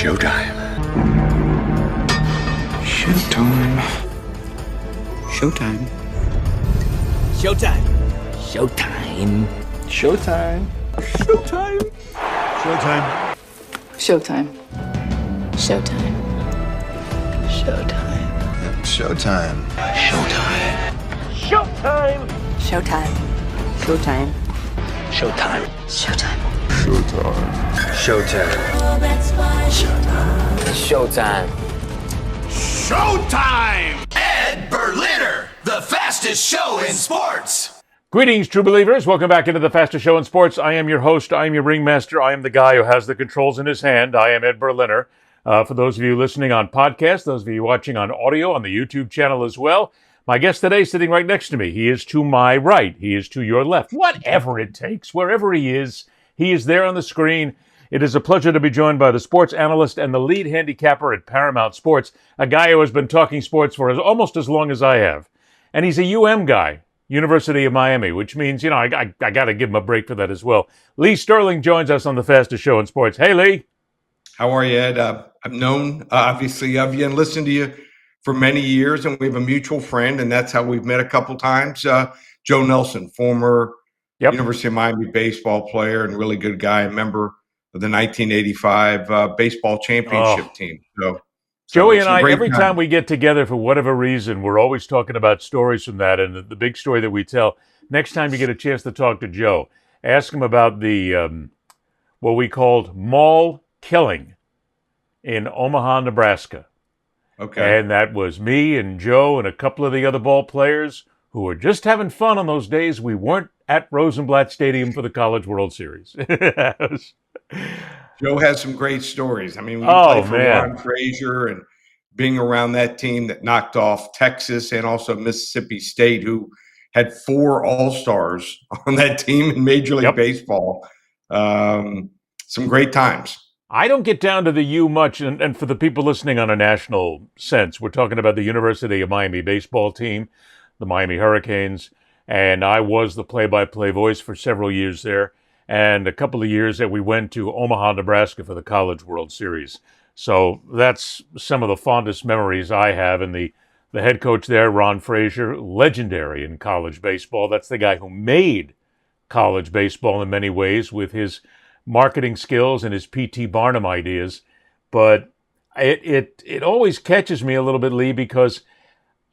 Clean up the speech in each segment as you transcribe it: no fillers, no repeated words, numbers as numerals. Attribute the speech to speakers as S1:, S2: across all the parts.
S1: Showtime.
S2: Showtime. Showtime.
S3: Showtime. Showtime.
S1: Showtime.
S3: Showtime.
S1: Showtime.
S4: Showtime. Showtime. Showtime.
S1: Showtime.
S3: Showtime.
S4: Showtime. Showtime.
S3: Showtime.
S4: Showtime.
S1: Showtime.
S3: Showtime.
S5: Showtime! Ed Berliner, the fastest show in sports.
S6: Greetings, true believers. Welcome back into the fastest show in sports. I am your host. I am your ringmaster. I am the guy who has the controls in his hand. I am Ed Berliner. For those of you listening on podcast, those of you watching on audio on the YouTube channel as well, my guest today is sitting right next to me. He is to my right. He is to your left. Whatever it takes, wherever he is there on the screen. It is a pleasure to be joined by the sports analyst and the lead handicapper at Paramount Sports, a guy who has been talking sports for almost as long as I have. And he's a UM guy, University of Miami, which means, I got to give him a break for that as well. Lee Sterling joins us on the fastest show in sports. Hey, Lee.
S7: How are you, Ed? I've known, obviously, of you and listened to you for many years, and we have a mutual friend, and that's how we've met a couple times. Joe Nelson, former University of Miami baseball player and really good guy, a member of the 1985 baseball championship team. So
S6: Joey and I, every time we get together for whatever reason, we're always talking about stories from that. And the big story that we tell, next time you get a chance to talk to Joe, ask him about the what we called mall killing in Omaha, Nebraska.
S7: Okay.
S6: And that was me and Joe and a couple of the other ball players who were just having fun on those days we weren't at Rosenblatt Stadium for the College World Series.
S7: Joe has some great stories. I mean, we played for Ron Frazier and being around that team that knocked off Texas and also Mississippi State, who had 4 All-Stars on that team in Major League Baseball. Some great times.
S6: I don't get down to the U much, and for the people listening on a national sense, we're talking about the University of Miami baseball team, the Miami Hurricanes, and I was the play-by-play voice for several years there, and a couple of years that we went to Omaha, Nebraska for the College World Series. So that's some of the fondest memories I have, and the head coach there, Ron Frazier, legendary in college baseball. That's the guy who made college baseball in many ways with his marketing skills and his P.T. Barnum ideas. But it always catches me a little bit, Lee, because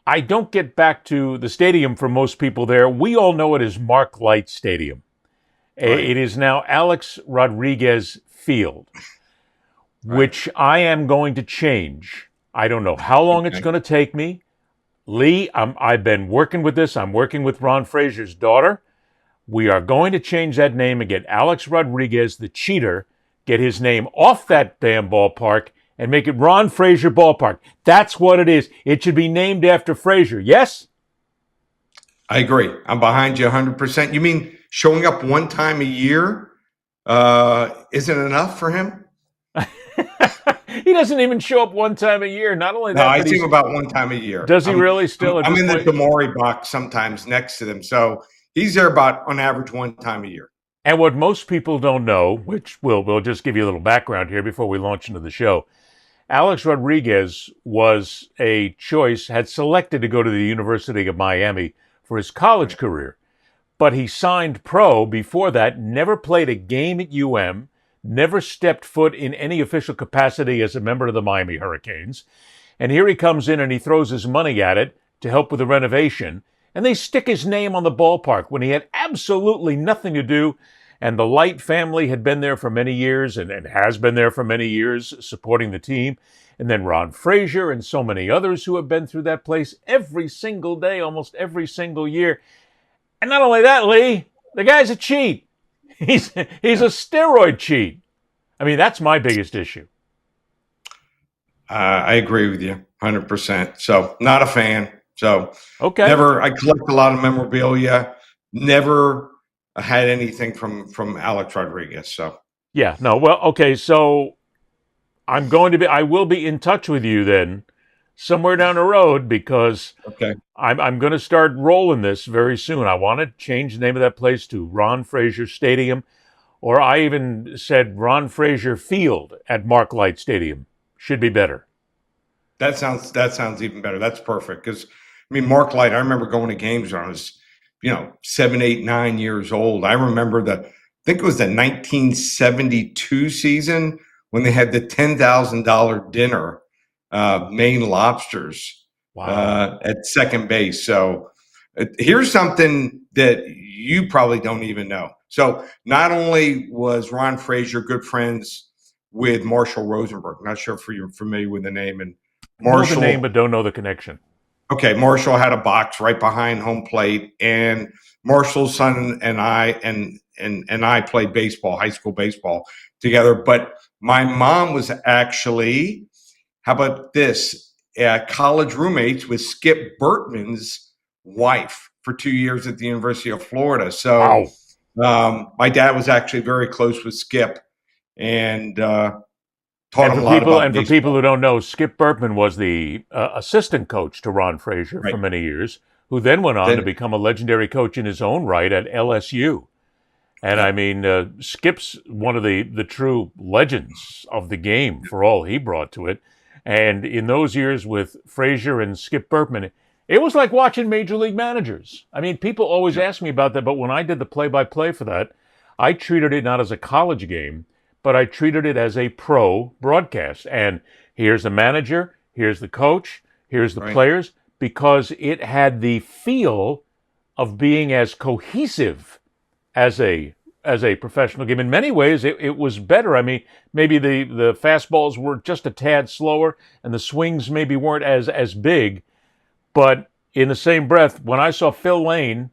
S6: I don't get back to the stadium for most people there. We all know it as Mark Light Stadium. Right. It is now Alex Rodriguez Field, which I am going to change. I don't know how long it's going to take me. Lee, I've been working with this. I'm working with Ron Frazier's daughter. We are going to change that name and get Alex Rodriguez, the cheater, get his name off that damn ballpark and make it Ron Frazier Ballpark. That's what it is. It should be named after Frazier. Yes?
S7: I agree. I'm behind you 100%. You mean showing up one time a year isn't enough for him?
S6: He doesn't even show up one time a year. Not only that,
S7: no, I see him about one time a year.
S6: Does he really still?
S7: I'm in the Damari box sometimes next to them. So he's there about on average one time a year.
S6: And what most people don't know, which we'll just give you a little background here before we launch into the show, Alex Rodriguez was a choice, had selected to go to the University of Miami for his college career. But he signed pro before that, never played a game at UM, never stepped foot in any official capacity as a member of the Miami Hurricanes. And here he comes in and he throws his money at it to help with the renovation. And they stick his name on the ballpark when he had absolutely nothing to do. And the Light family had been there for many years and has been there for many years supporting the team. And then Ron Frazier and so many others who have been through that place every single day, almost every single year. And not only that, Lee, the guy's a cheat. He's a steroid cheat. I mean, that's my biggest issue.
S7: I agree with you 100%. So not a fan. So
S6: okay.
S7: I collect a lot of memorabilia. Never had anything from Alex Rodriguez. So
S6: yeah, no. Well, okay. So I will be in touch with you then somewhere down the road because I'm going to start rolling this very soon. I want to change the name of that place to Ron Frazier Stadium Or I even said Ron Frazier Field at Mark Light Stadium should be better.
S7: That sounds even better. That's perfect. Because Mark Light, I remember going to games when I was, 7, 8, 9 years old. I remember I think it was the 1972 season when they had the $10,000 dinner, Maine Lobsters, at second base. So here's something that you probably don't even know. So not only was Ron Frazier good friends with Marshall Rosenberg, not sure if you're familiar with the name, and Marshall,
S6: know the name but don't know the connection.
S7: Okay, Marshall had a box right behind home plate, and Marshall's son and I played baseball, high school baseball together. But my mom was actually, how about this, college roommates with Skip Bertman's wife for 2 years at the University of Florida. So my dad was actually very close with Skip, and taught him a lot about baseball.
S6: For people who don't know, Skip Bertman was the assistant coach to Ron Frazier for many years, who then went on to become a legendary coach in his own right at LSU. And Skip's one of the true legends of the game for all he brought to it. And in those years with Frazier and Skip Bertman, it was like watching Major League Managers. People always ask me about that, but when I did the play-by-play for that, I treated it not as a college game, but I treated it as a pro broadcast. And here's the manager, here's the coach, here's the players, because it had the feel of being as cohesive as a professional game. In many ways, it was better. Maybe the fastballs were just a tad slower, and the swings maybe weren't as big. But in the same breath, when I saw Phil Lane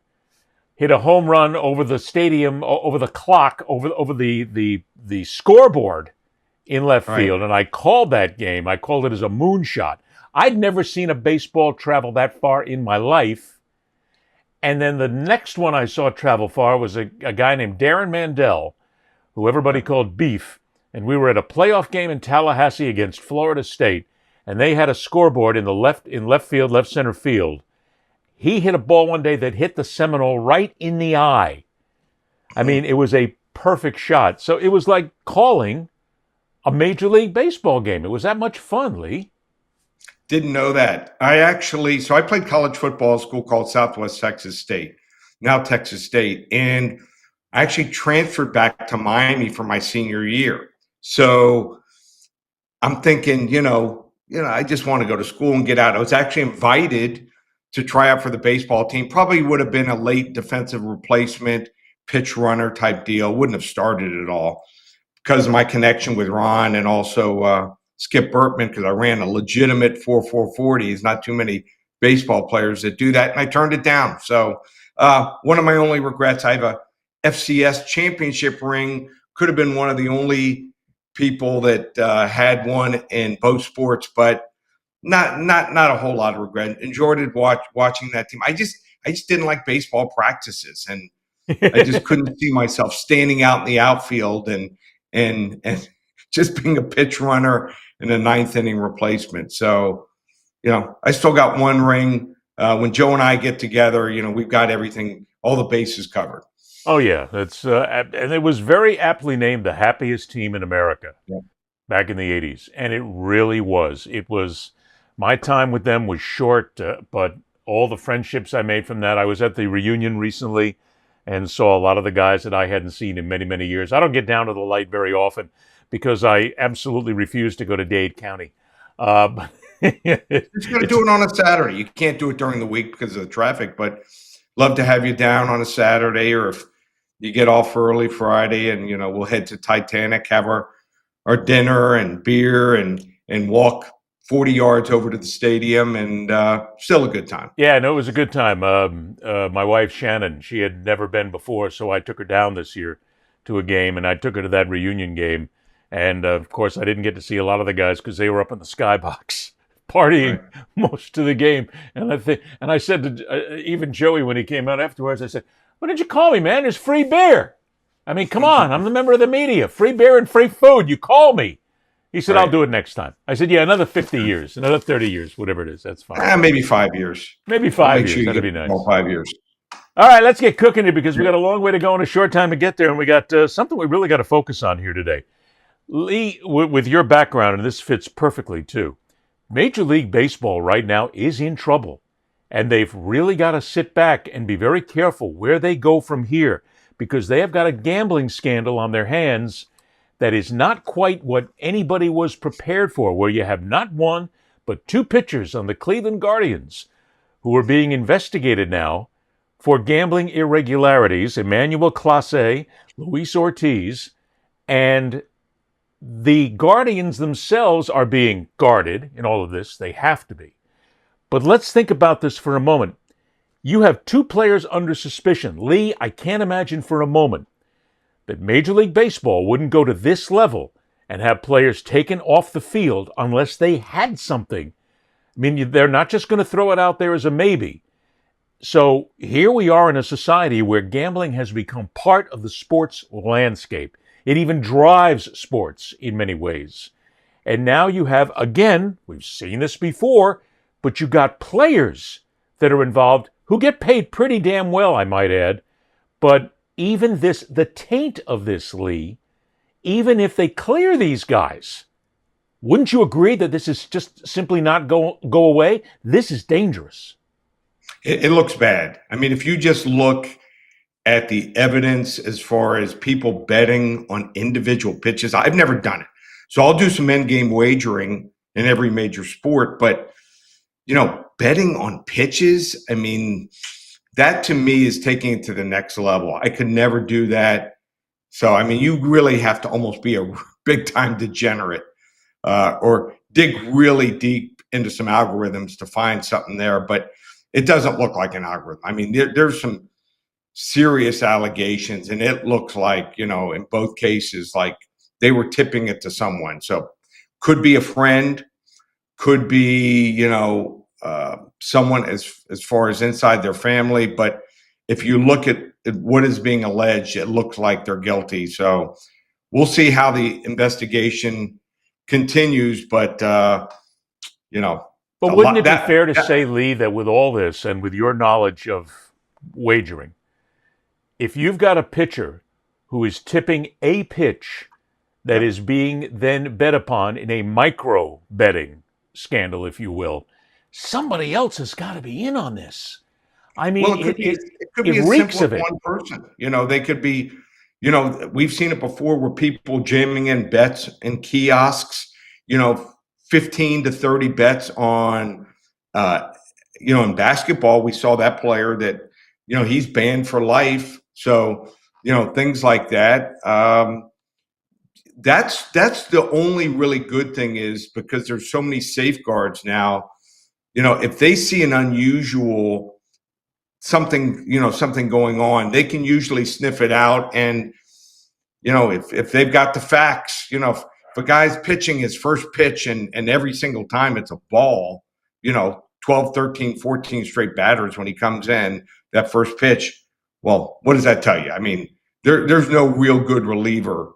S6: hit a home run over the stadium, over the clock, over the scoreboard in left field, and I called that game. I called it as a moonshot. I'd never seen a baseball travel that far in my life. And then the next one I saw travel far was a guy named Darren Mandel, who everybody called Beef, and we were at a playoff game in Tallahassee against Florida State, and they had a scoreboard in left field, left center field. He hit a ball one day that hit the Seminole right in the eye. It was a perfect shot. So it was like calling a Major League Baseball game. It was that much fun, Lee.
S7: Didn't know that. I played college football at a school called Southwest Texas State, now Texas State. And I actually transferred back to Miami for my senior year. So I'm thinking, I just want to go to school and get out. I was actually invited to try out for the baseball team. Probably would have been a late defensive replacement, pitch runner type deal. Wouldn't have started at all because of my connection with Ron and also Skip Bertman, because I ran a legitimate 4.4 40. There's not too many baseball players that do that, and I turned it down. So one of my only regrets, I have a FCS championship ring. Could have been one of the only people that had one in both sports, but not a whole lot of regret. Enjoyed it watching that team. I just didn't like baseball practices, and I just couldn't see myself standing out in the outfield and just being a pitch runner and a ninth inning replacement. So, I still got one ring. When Joe and I get together, we've got everything, all the bases covered.
S6: Oh yeah, that's and it was very aptly named the happiest team in America back in the 80s, and it really was. It was. My time with them was short, but all the friendships I made from that. I was at the reunion recently and saw a lot of the guys that I hadn't seen in many, many years. I don't get down to the light very often because I absolutely refuse to go to Dade County.
S7: You got to do it on a Saturday. You can't do it during the week because of the traffic, but love to have you down on a Saturday, or if you get off early Friday and, we'll head to Titanic, have our dinner and beer and walk 40 yards over to the stadium, and still a good time.
S6: Yeah, no, it was a good time. My wife, Shannon, she had never been before, so I took her down this year to a game, and I took her to that reunion game. And, of course, I didn't get to see a lot of the guys because they were up in the skybox partying most of the game. And I said to even Joey when he came out afterwards, I said, "What did you call me, man? There's free beer. Come on, I'm the member of the media. Free beer and free food. You call me." He said, "I'll do it next time." I said, "Yeah, another 50 years, another 30 years, whatever it is. That's fine."
S7: Maybe 5 years.
S6: Maybe 5 years. That'd be nice.
S7: 5 years.
S6: All right, let's get cooking here because we got a long way to go and a short time to get there, and we got something we really got to focus on here today. Lee, with your background, and this fits perfectly too, Major League Baseball right now is in trouble, and they've really got to sit back and be very careful where they go from here because they have got a gambling scandal on their hands that is not quite what anybody was prepared for, where you have not one, but two pitchers on the Cleveland Guardians who are being investigated now for gambling irregularities, Emmanuel Clase, Luis Ortiz, and the Guardians themselves are being guarded in all of this. They have to be. But let's think about this for a moment. You have two players under suspicion. Lee, I can't imagine for a moment that Major League Baseball wouldn't go to this level and have players taken off the field unless they had something. I mean, they're not just going to throw it out there as a maybe. So here we are in a society where gambling has become part of the sports landscape. It even drives sports in many ways. And now you have, again, we've seen this before, but you got players that are involved who get paid pretty damn well, I might add. But even this, the taint of this, Lee, even if they clear these guys, wouldn't you agree that this is just simply not go away? This is dangerous.
S7: It looks bad. I mean, if you just look at the evidence as far as people betting on individual pitches, I've never done it. So I'll do some end game wagering in every major sport. But, betting on pitches, I mean, that to me is taking it to the next level. I could never do that. So, I mean, you really have to almost be a big time degenerate or dig really deep into some algorithms to find something there. But it doesn't look like an algorithm. I mean, there's some serious allegations, and it looks like, in both cases, like they were tipping it to someone. So could be a friend, could be, someone as far as inside their family. But if you look at what is being alleged, it looks like they're guilty. So we'll see how the investigation continues. But,
S6: But wouldn't it be fair to say, Lee, that with all this and with your knowledge of wagering, if you've got a pitcher who is tipping a pitch that is being then bet upon in a micro betting scandal, if you will, somebody else has got to be in on this. I mean,
S7: well, it could be as
S6: reeks
S7: simple
S6: of
S7: as
S6: it.
S7: one person. They could be, we've seen it before where people jamming in bets in kiosks, 15 to 30 bets on, in basketball, we saw that player that, he's banned for life. So, things like that. That's the only really good thing is because there's so many safeguards now, if they see an unusual something going on, they can usually sniff it out. And, if they've got the facts, if a guy's pitching his first pitch and every single time it's a ball, 12, 13, 14 straight batters when he comes in, that first pitch, well, what does that tell you? I mean, there's no real good reliever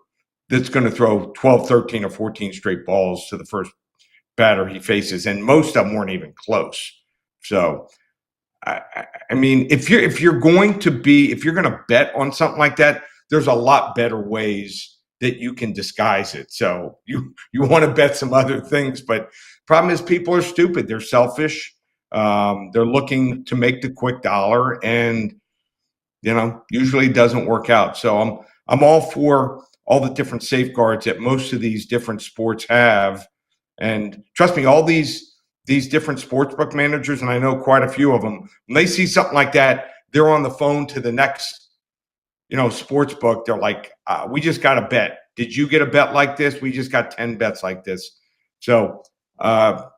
S7: that's going to throw 12, 13, or 14 straight balls to the first batter he faces, and most of them weren't even close. So, I mean, if you're going to bet on something like that, there's a lot better ways that you can disguise it. So you want to bet some other things, but problem is people are stupid. They're selfish. They're looking to make the quick dollar, and usually doesn't work out. So I'm all for all the different safeguards that most of these different sports have. And trust me, all these different sportsbook managers, and I know quite a few of them, when they see something like that, they're on the phone to the next sports book. They're like, we just got a bet. Did you get a bet like this? We just got 10 bets like this. So,
S6: well,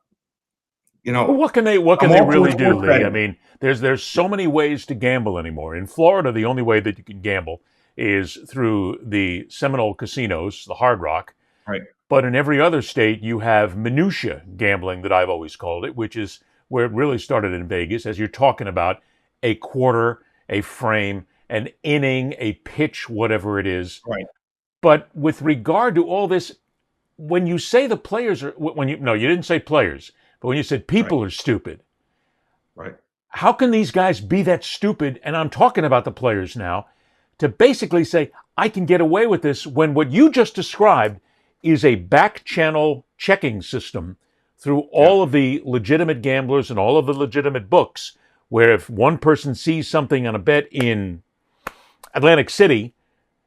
S6: what can they really do, Lee? I mean, there's so many ways to gamble anymore. In Florida, the only way that you can gamble is through the Seminole casinos, the Hard Rock.
S7: Right.
S6: But in every other state, you have minutia gambling, that I've always called it, which is where it really started in Vegas, as you're talking about a quarter, a frame, an inning, a pitch, whatever it is.
S7: Right.
S6: But with regard to all this, when you say the players are, you didn't say players, but when you said people are stupid.
S7: Right.
S6: How can these guys be that stupid, and I'm talking about the players now, to basically say, I can get away with this when what you just described is a back channel checking system through all of the legitimate gamblers and all of the legitimate books, where if one person sees something on a bet in Atlantic City,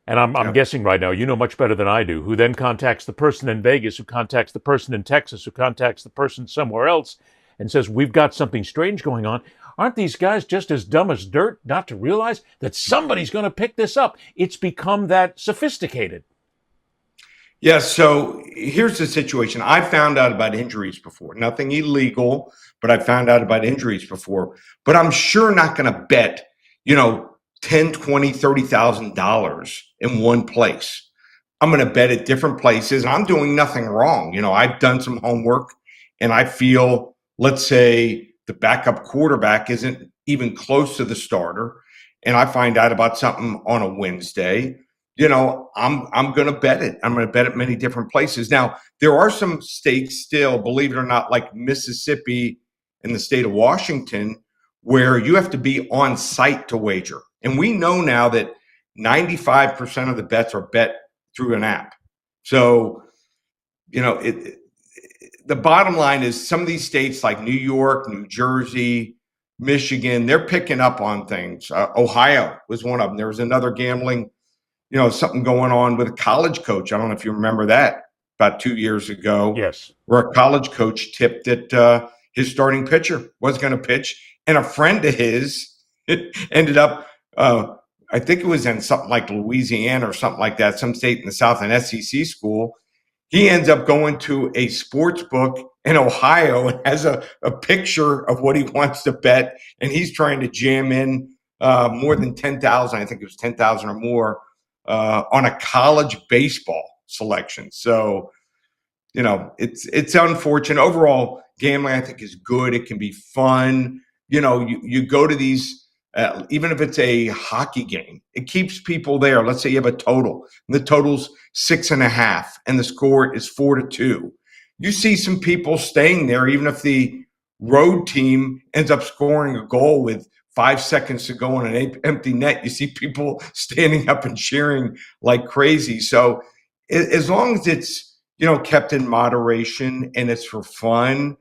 S6: and I'm guessing right now, you know much better than I do, who then contacts the person in Vegas, who contacts the person in Texas, who contacts the person somewhere else, and says, we've got something strange going on. Aren't these guys just as dumb as dirt not to realize that somebody's going to pick this up? It's become that sophisticated.
S7: Yeah, so here's the situation. I found out about injuries before. Nothing illegal, but I found out about injuries before. But I'm sure not going to bet, $10, $20, $30,000 in one place. I'm going to bet at different places, and I'm doing nothing wrong. I've done some homework, and I feel, let's say, the backup quarterback isn't even close to the starter, and I find out about something on a Wednesday, I'm going to bet it. I'm going to bet it many different places. Now, there are some states still, believe it or not, like Mississippi and the state of Washington, where you have to be on site to wager. And we know now that 95% of the bets are bet through an app. So, the bottom line is some of these states like New York, New Jersey, Michigan, they're picking up on things. Ohio was one of them. There was another gambling, something going on with a college coach. I don't know if you remember that about 2 years ago.
S6: Yes.
S7: Where a college coach tipped that his starting pitcher was going to pitch. And a friend of his ended up, I think it was in something like Louisiana or something like that, some state in the South, an SEC school. He ends up going to a sports book in Ohio and has a picture of what he wants to bet. And he's trying to jam in more than 10,000. I think it was 10,000 or more on a college baseball selection. So, it's unfortunate. Overall, gambling, I think, is good. It can be fun. You go to these, even if it's a hockey game, it keeps people there. Let's say you have a total, and the total's 6.5, and the score is 4-2. You see some people staying there, even if the road team ends up scoring a goal with 5 seconds to go on an empty net. You see people standing up and cheering like crazy. So as long as it's, kept in moderation and it's for fun,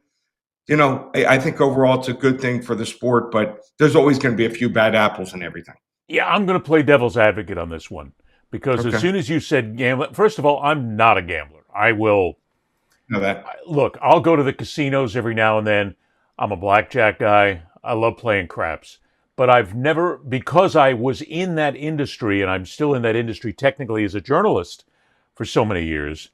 S7: I think overall it's a good thing for the sport, but there's always going to be a few bad apples and everything.
S6: Yeah, I'm going to play devil's advocate on this one because as soon as you said gambling, first of all, I'm not a gambler. I will
S7: know that.
S6: Look, I'll go to the casinos every now and then. I'm a blackjack guy. I love playing craps. But I've never, because I was in that industry and I'm still in that industry technically as a journalist for so many years,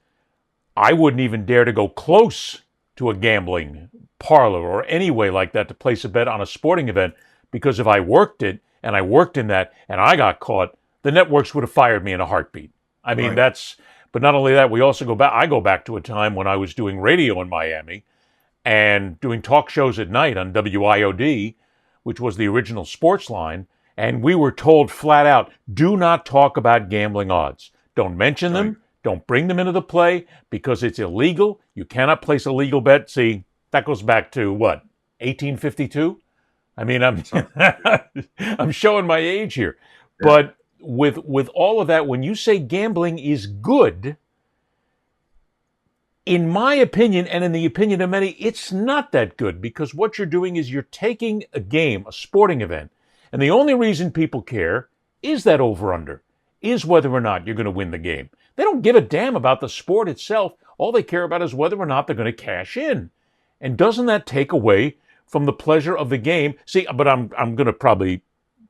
S6: I wouldn't even dare to go close to a gambling parlor or any way like that to place a bet on a sporting event, because if I worked it and I worked in that and I got caught, the networks would have fired me in a heartbeat. I mean, but not only that, I go back to a time when I was doing radio in Miami and doing talk shows at night on WIOD, which was the original sports line, and we were told flat out, do not talk about gambling odds. Don't mention them. Don't bring them into the play because it's illegal. You cannot place a legal bet. See, that goes back to what, 1852? I mean, I'm showing my age here. Yeah. But with all of that, when you say gambling is good, in my opinion, and in the opinion of many, it's not that good, because what you're doing is you're taking a game, a sporting event, and the only reason people care is that over-under, is whether or not you're going to win the game. They don't give a damn about the sport itself. All they care about is whether or not they're going to cash in. And doesn't that take away from the pleasure of the game? See, but I'm going to probably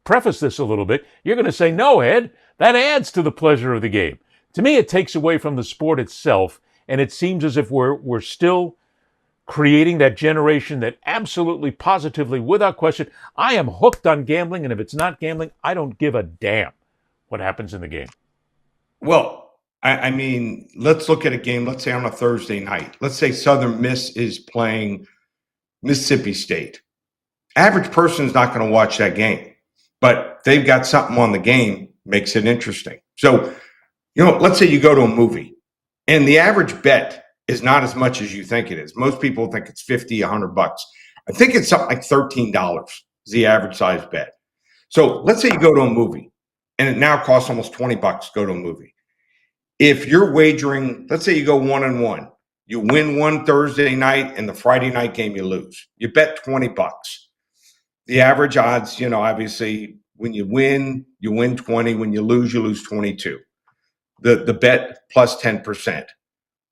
S6: preface this a little bit. You're going to say, no, Ed, that adds to the pleasure of the game. To me, it takes away from the sport itself, and it seems as if we're still creating that generation that absolutely, positively, without question, I am hooked on gambling, and if it's not gambling, I don't give a damn what happens in the game.
S7: Well, I mean, let's look at a game, let's say on a Thursday night. Let's say Southern Miss is playing Mississippi State. Average person is not going to watch that game, but they've got something on the game, makes it interesting. So, let's say you go to a movie and the average bet is not as much as you think it is. Most people think it's $50, $100. I think it's something like $13 is the average size bet. So let's say you go to a movie, and it now costs almost $20 to go to a movie. If you're wagering, let's say you go 1-1, you win one Thursday night, and the Friday night game you lose. You bet $20. The average odds, obviously, when you win 20. When you lose 22. The bet plus 10%.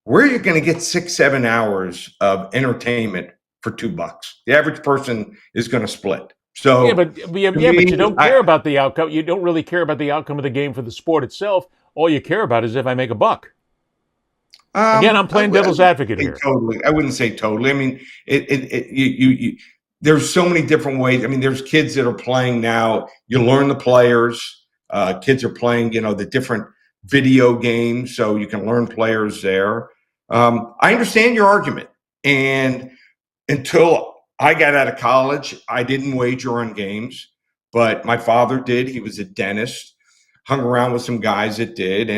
S7: Where are you going to get 6-7 hours of entertainment for $2? The average person is going to split. So
S6: but you don't care about the outcome. You don't really care about the outcome of the game for the sport itself. All you care about is if I make a buck. Again, I'm playing devil's advocate here.
S7: Totally, I wouldn't say totally. I mean, there's so many different ways. I mean, there's kids that are playing now. You learn the players. Kids are playing, the different video games, so you can learn players there. I understand your argument, and until I got out of college, I didn't wager on games, but my father did. He was a dentist, hung around with some guys that did,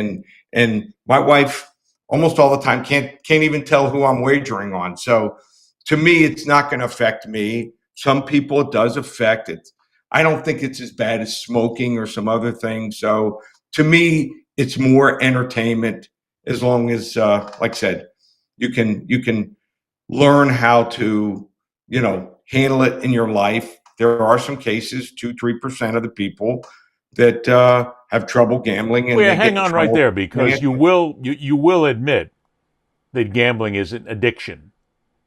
S7: and my wife almost all the time can't even tell who I'm wagering on. So to me, it's not going to affect me. Some people it does affect it. I don't think it's as bad as smoking or some other things. So to me, it's more entertainment, as long as, like I said, you can learn how to, handle it in your life. There are some cases, 2-3% of the people that have trouble gambling. And
S6: hang on right there, because you will admit that gambling is an addiction.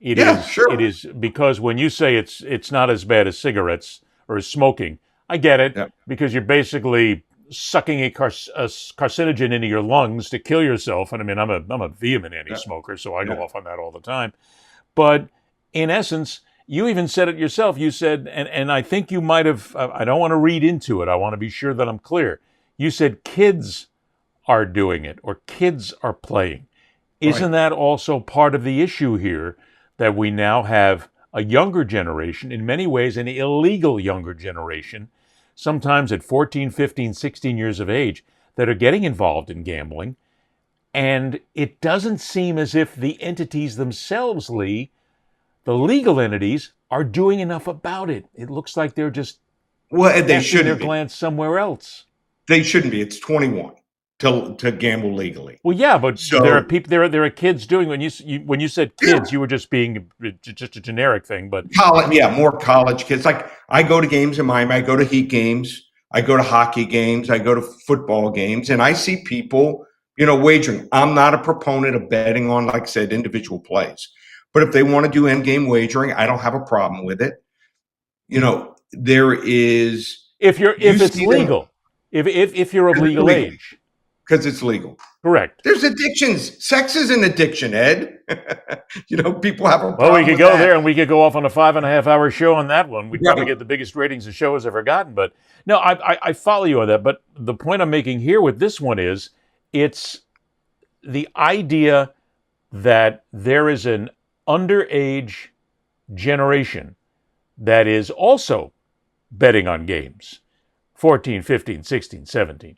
S6: It is, because when you say it's not as bad as cigarettes or as smoking, I get it, because you're basically sucking a carcinogen into your lungs to kill yourself. And I mean, I'm a vehement anti-smoker, so I go off on that all the time. But in essence, you even said it yourself. You said, and I think you might have, I don't want to read into it. I want to be sure that I'm clear. You said kids are doing it, or kids are playing. Isn't that also part of the issue here, that we now have a younger generation, in many ways an illegal younger generation, sometimes at 14, 15, 16 years of age, that are getting involved in gambling? And it doesn't seem as if the entities themselves, Lee, the legal entities, are doing enough about it. It looks like they're just casting their glance somewhere else.
S7: They shouldn't be. It's 21 to gamble legally.
S6: Well, yeah, but there are people. There are kids doing. When you said kids, you were just being just a generic thing. But
S7: more college kids. Like, I go to games in Miami. I go to Heat games. I go to hockey games. I go to football games, and I see people, wagering. I'm not a proponent of betting on, like I said, individual plays. But if they want to do end-game wagering, I don't have a problem with it. There is,
S6: if it's legal, if you're of legal age,
S7: because it's legal.
S6: Correct.
S7: There's addictions. Sex is an addiction, Ed. People have a problem.
S6: Well, we could go there, and we could go off on a 5.5-hour show on that one. We'd probably get the biggest ratings the show has ever gotten. But no, I follow you on that. But the point I'm making here with this one is, it's the idea that there is an underage generation that is also betting on games. 14, 15, 16, 17.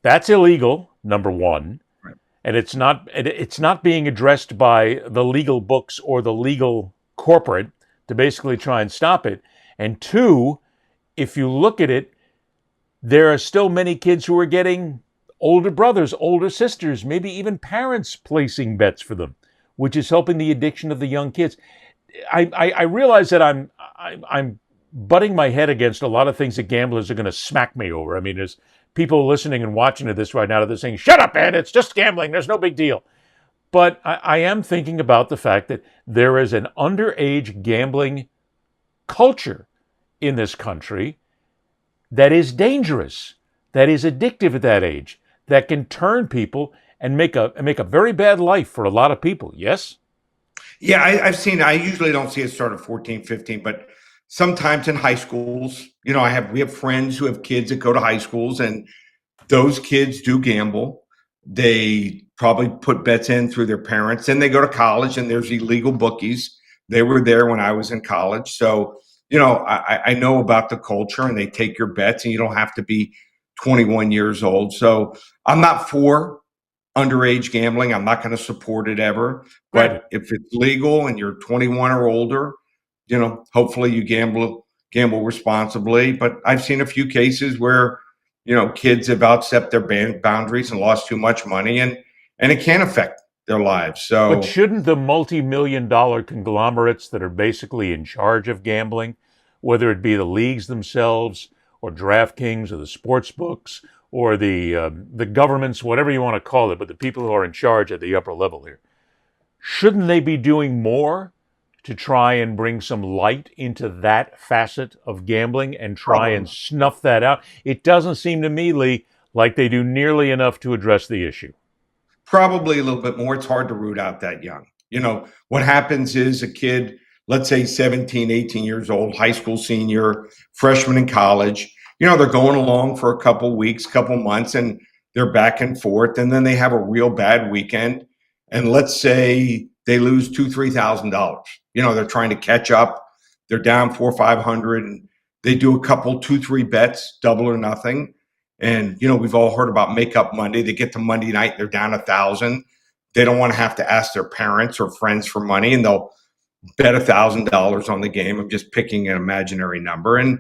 S6: That's illegal, number one. Right. And it's not being addressed by the legal books or the legal corporate to basically try and stop it. And two, if you look at it, there are still many kids who are getting older brothers, older sisters, maybe even parents placing bets for them, which is helping the addiction of the young kids. I realize that I'm butting my head against a lot of things that gamblers are going to smack me over. I mean, there's people listening and watching to this right now that are saying, "Shut up, Ed, it's just gambling, there's no big deal." But I am thinking about the fact that there is an underage gambling culture in this country that is dangerous, that is addictive at that age, that can turn people and make a very bad life for a lot of people. Yes?
S7: Yeah, I've seen, I usually don't see it start at 14, 15, but sometimes in high schools, we have friends who have kids that go to high schools, and those kids do gamble. They probably put bets in through their parents, and they go to college, and there's illegal bookies. They were there when I was in college. So, I know about the culture, and they take your bets, and you don't have to be 21 years old. So I'm not for underage gambling. I'm not going to support it ever. But if it's legal and you're 21 or older, hopefully you gamble gamble responsibly. But I've seen a few cases where, kids have outstepped their boundaries and lost too much money, and it can affect their lives. So,
S6: but shouldn't the multi-million-dollar conglomerates that are basically in charge of gambling, whether it be the leagues themselves or DraftKings or the sports books or the governments, whatever you want to call it, but the people who are in charge at the upper level here, shouldn't they be doing more to try and bring some light into that facet of gambling and try and snuff that out? It doesn't seem to me, Lee, like they do nearly enough to address the issue.
S7: Probably a little bit more. It's hard to root out that young. What happens is a kid, let's say 17, 18 years old, high school senior, freshman in college, they're going along for a couple weeks, couple months, and they're back and forth. And then they have a real bad weekend. And let's say they lose $2,000-$3,000. They're trying to catch up. They're down 400 or 500, and they do a couple, 2-3 bets, double or nothing. And, we've all heard about Make-up Monday. They get to Monday night, they're down 1,000. They don't want to have to ask their parents or friends for money, and they'll bet $1,000 on the game. I'm just picking an imaginary number. And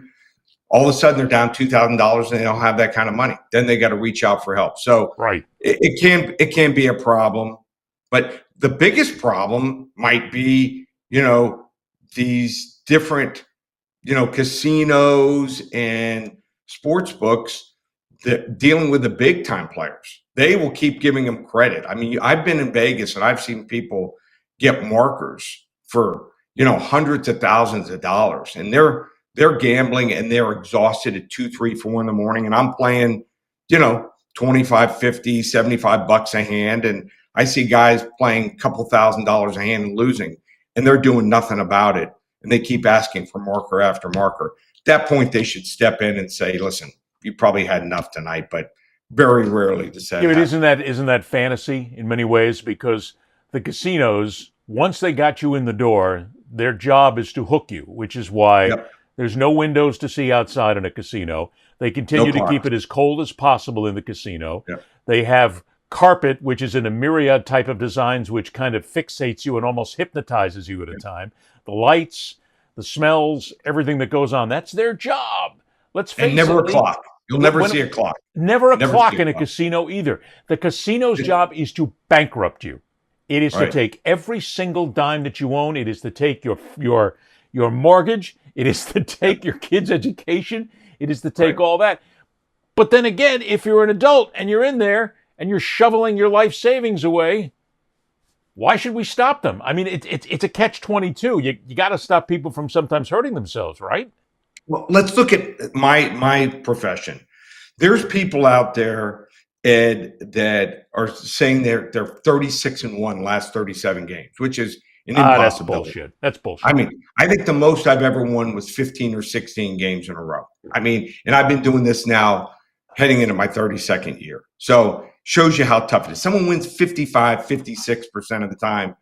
S7: all of a sudden they're down $2,000 and they don't have that kind of money. Then they got to reach out for help. So it can be a problem. But the biggest problem might be, these different, casinos and sports books that dealing with the big time players. They will keep giving them credit. I mean, I've been in Vegas and I've seen people get markers for, hundreds of thousands of dollars, and they're gambling and they're exhausted at 2, 3, 4 in the morning. And I'm playing, 25, 50, 75 bucks a hand. And I see guys playing a couple $1,000s a hand and losing, and they're doing nothing about it. And they keep asking for marker after marker. At that point, they should step in and say, listen, you probably had enough tonight, but very rarely to say.
S6: Yeah, but isn't that fantasy in many ways? Because the casinos, once they got you in the door, their job is to hook you, which is why there's no windows to see outside in a casino. They continue to keep it as cold as possible in the casino. They have carpet, which is in a myriad type of designs, which kind of fixates you and almost hypnotizes you at a time. The lights, the smells, everything that goes on, that's their job. Let's face it.
S7: And never a clock. You'll never see a clock.
S6: Never a clock in a casino either. The casino's job is to bankrupt you. It is to take every single dime that you own. It is to take your mortgage. It is to take your kids' education. It is to take all that. But then again, if you're an adult and you're in there and you're shoveling your life savings away, why should we stop them? I mean, it's a catch-22. You got to stop people from sometimes hurting themselves, right?
S7: Well, let's look at my profession. There's people out there, Ed, that are saying they're 36-1 last 37 games, which is an impossibility.
S6: That's bullshit.
S7: I mean, I think the most I've ever won was 15 or 16 games in a row. I mean, and I've been doing this now heading into my 32nd year. So shows you how tough it is. Someone wins 55, 56% of the time,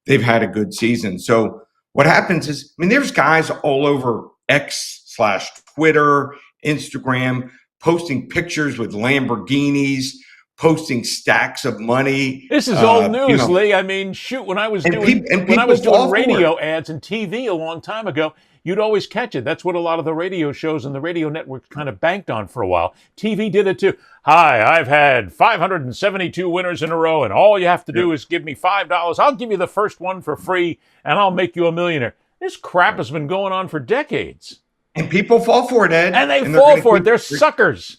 S7: they've had a good season. So what happens is, I mean, there's guys all over X/Twitter, Instagram, posting pictures with Lamborghinis, posting stacks of money.
S6: This is old news, Lee. I mean, shoot, when I was doing radio ads and TV a long time ago, you'd always catch it. That's what a lot of the radio shows and the radio networks kind of banked on for a while. TV did it too. Hi, I've had 572 winners in a row, and all you have to do is give me $5. I'll give you the first one for free, and I'll make you a millionaire. This crap has been going on for decades.
S7: And people fall for it, Ed.
S6: And they fall for it. They're suckers.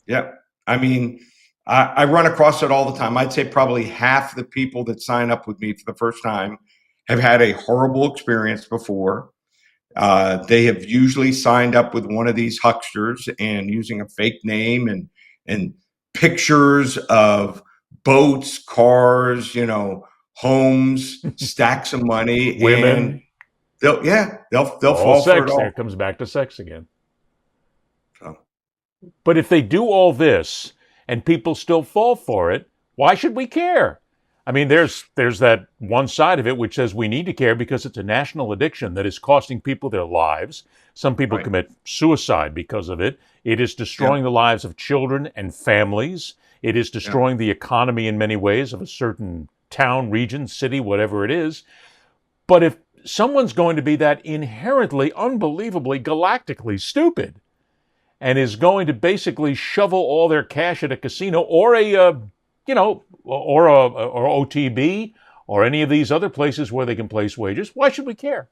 S7: Yeah. I mean, I run across it all the time. I'd say probably half the people that sign up with me for the first time have had a horrible experience before. They have usually signed up with one of these hucksters and using a fake name and pictures of boats, cars, homes, stacks of money,
S6: women.
S7: They'll fall for it all.
S6: There comes back to sex again. But if they do all this and people still fall for it, why should we care? I mean, there's that one side of it which says we need to care because it's a national addiction that is costing people their lives. Some people commit suicide because of it. It is destroying the lives of children and families. It is destroying the economy in many ways of a certain town, region, city, whatever it is. But someone's going to be that inherently, unbelievably, galactically stupid and is going to basically shovel all their cash at a casino or or OTB or any of these other places where they can place wagers. Why should we care?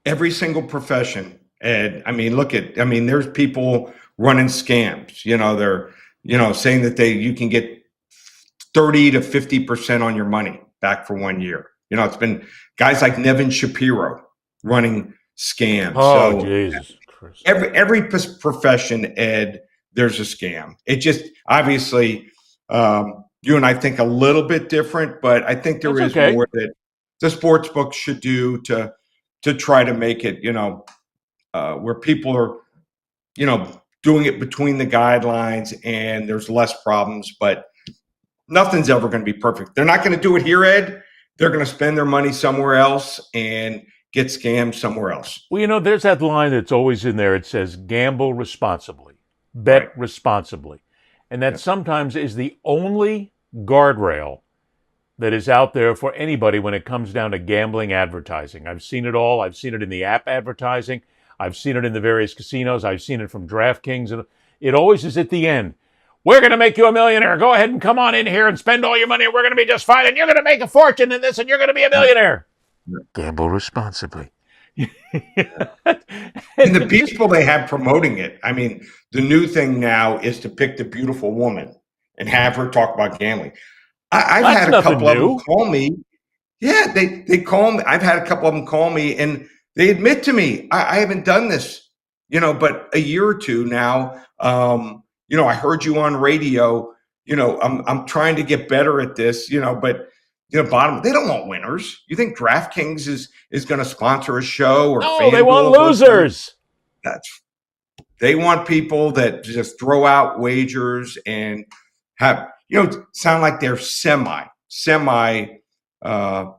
S7: Every single profession, Ed. There's people running scams. They're saying that you can get 30 to 50% on your money back for 1 year. It's been guys like Nevin Shapiro running scams.
S6: Oh, so Jesus Christ.
S7: Every profession, Ed, there's a scam. It just obviously you and I think a little bit different, but I think there is more that the sports books should do to try to make it, where people are, doing it between the guidelines and there's less problems, but nothing's ever going to be perfect. They're not going to do it here, Ed. They're going to spend their money somewhere else and get scammed somewhere else.
S6: Well, there's that line that's always in there. It says, gamble responsibly, bet responsibly. And that sometimes is the only guardrail that is out there for anybody when it comes down to gambling advertising. I've seen it all. I've seen it in the app advertising. I've seen it in the various casinos. I've seen it from DraftKings. And it always is at the end. We're going to make you a millionaire. Go ahead and come on in here and spend all your money. We're going to be just fine. And you're going to make a fortune in this and you're going to be a millionaire. Gamble responsibly.
S7: And the people they have promoting it. The new thing now is to pick the beautiful woman and have her talk about gambling. I've had a couple of them call me. Yeah, they call me. I've had a couple of them call me and they admit to me, I haven't done this, but a year or two now, I heard you on radio, I'm trying to get better at this, but bottom, they don't want winners. You think DraftKings is going to sponsor a show or
S6: no, they want losers.
S7: They want people that just throw out wagers and have, sound like they're semi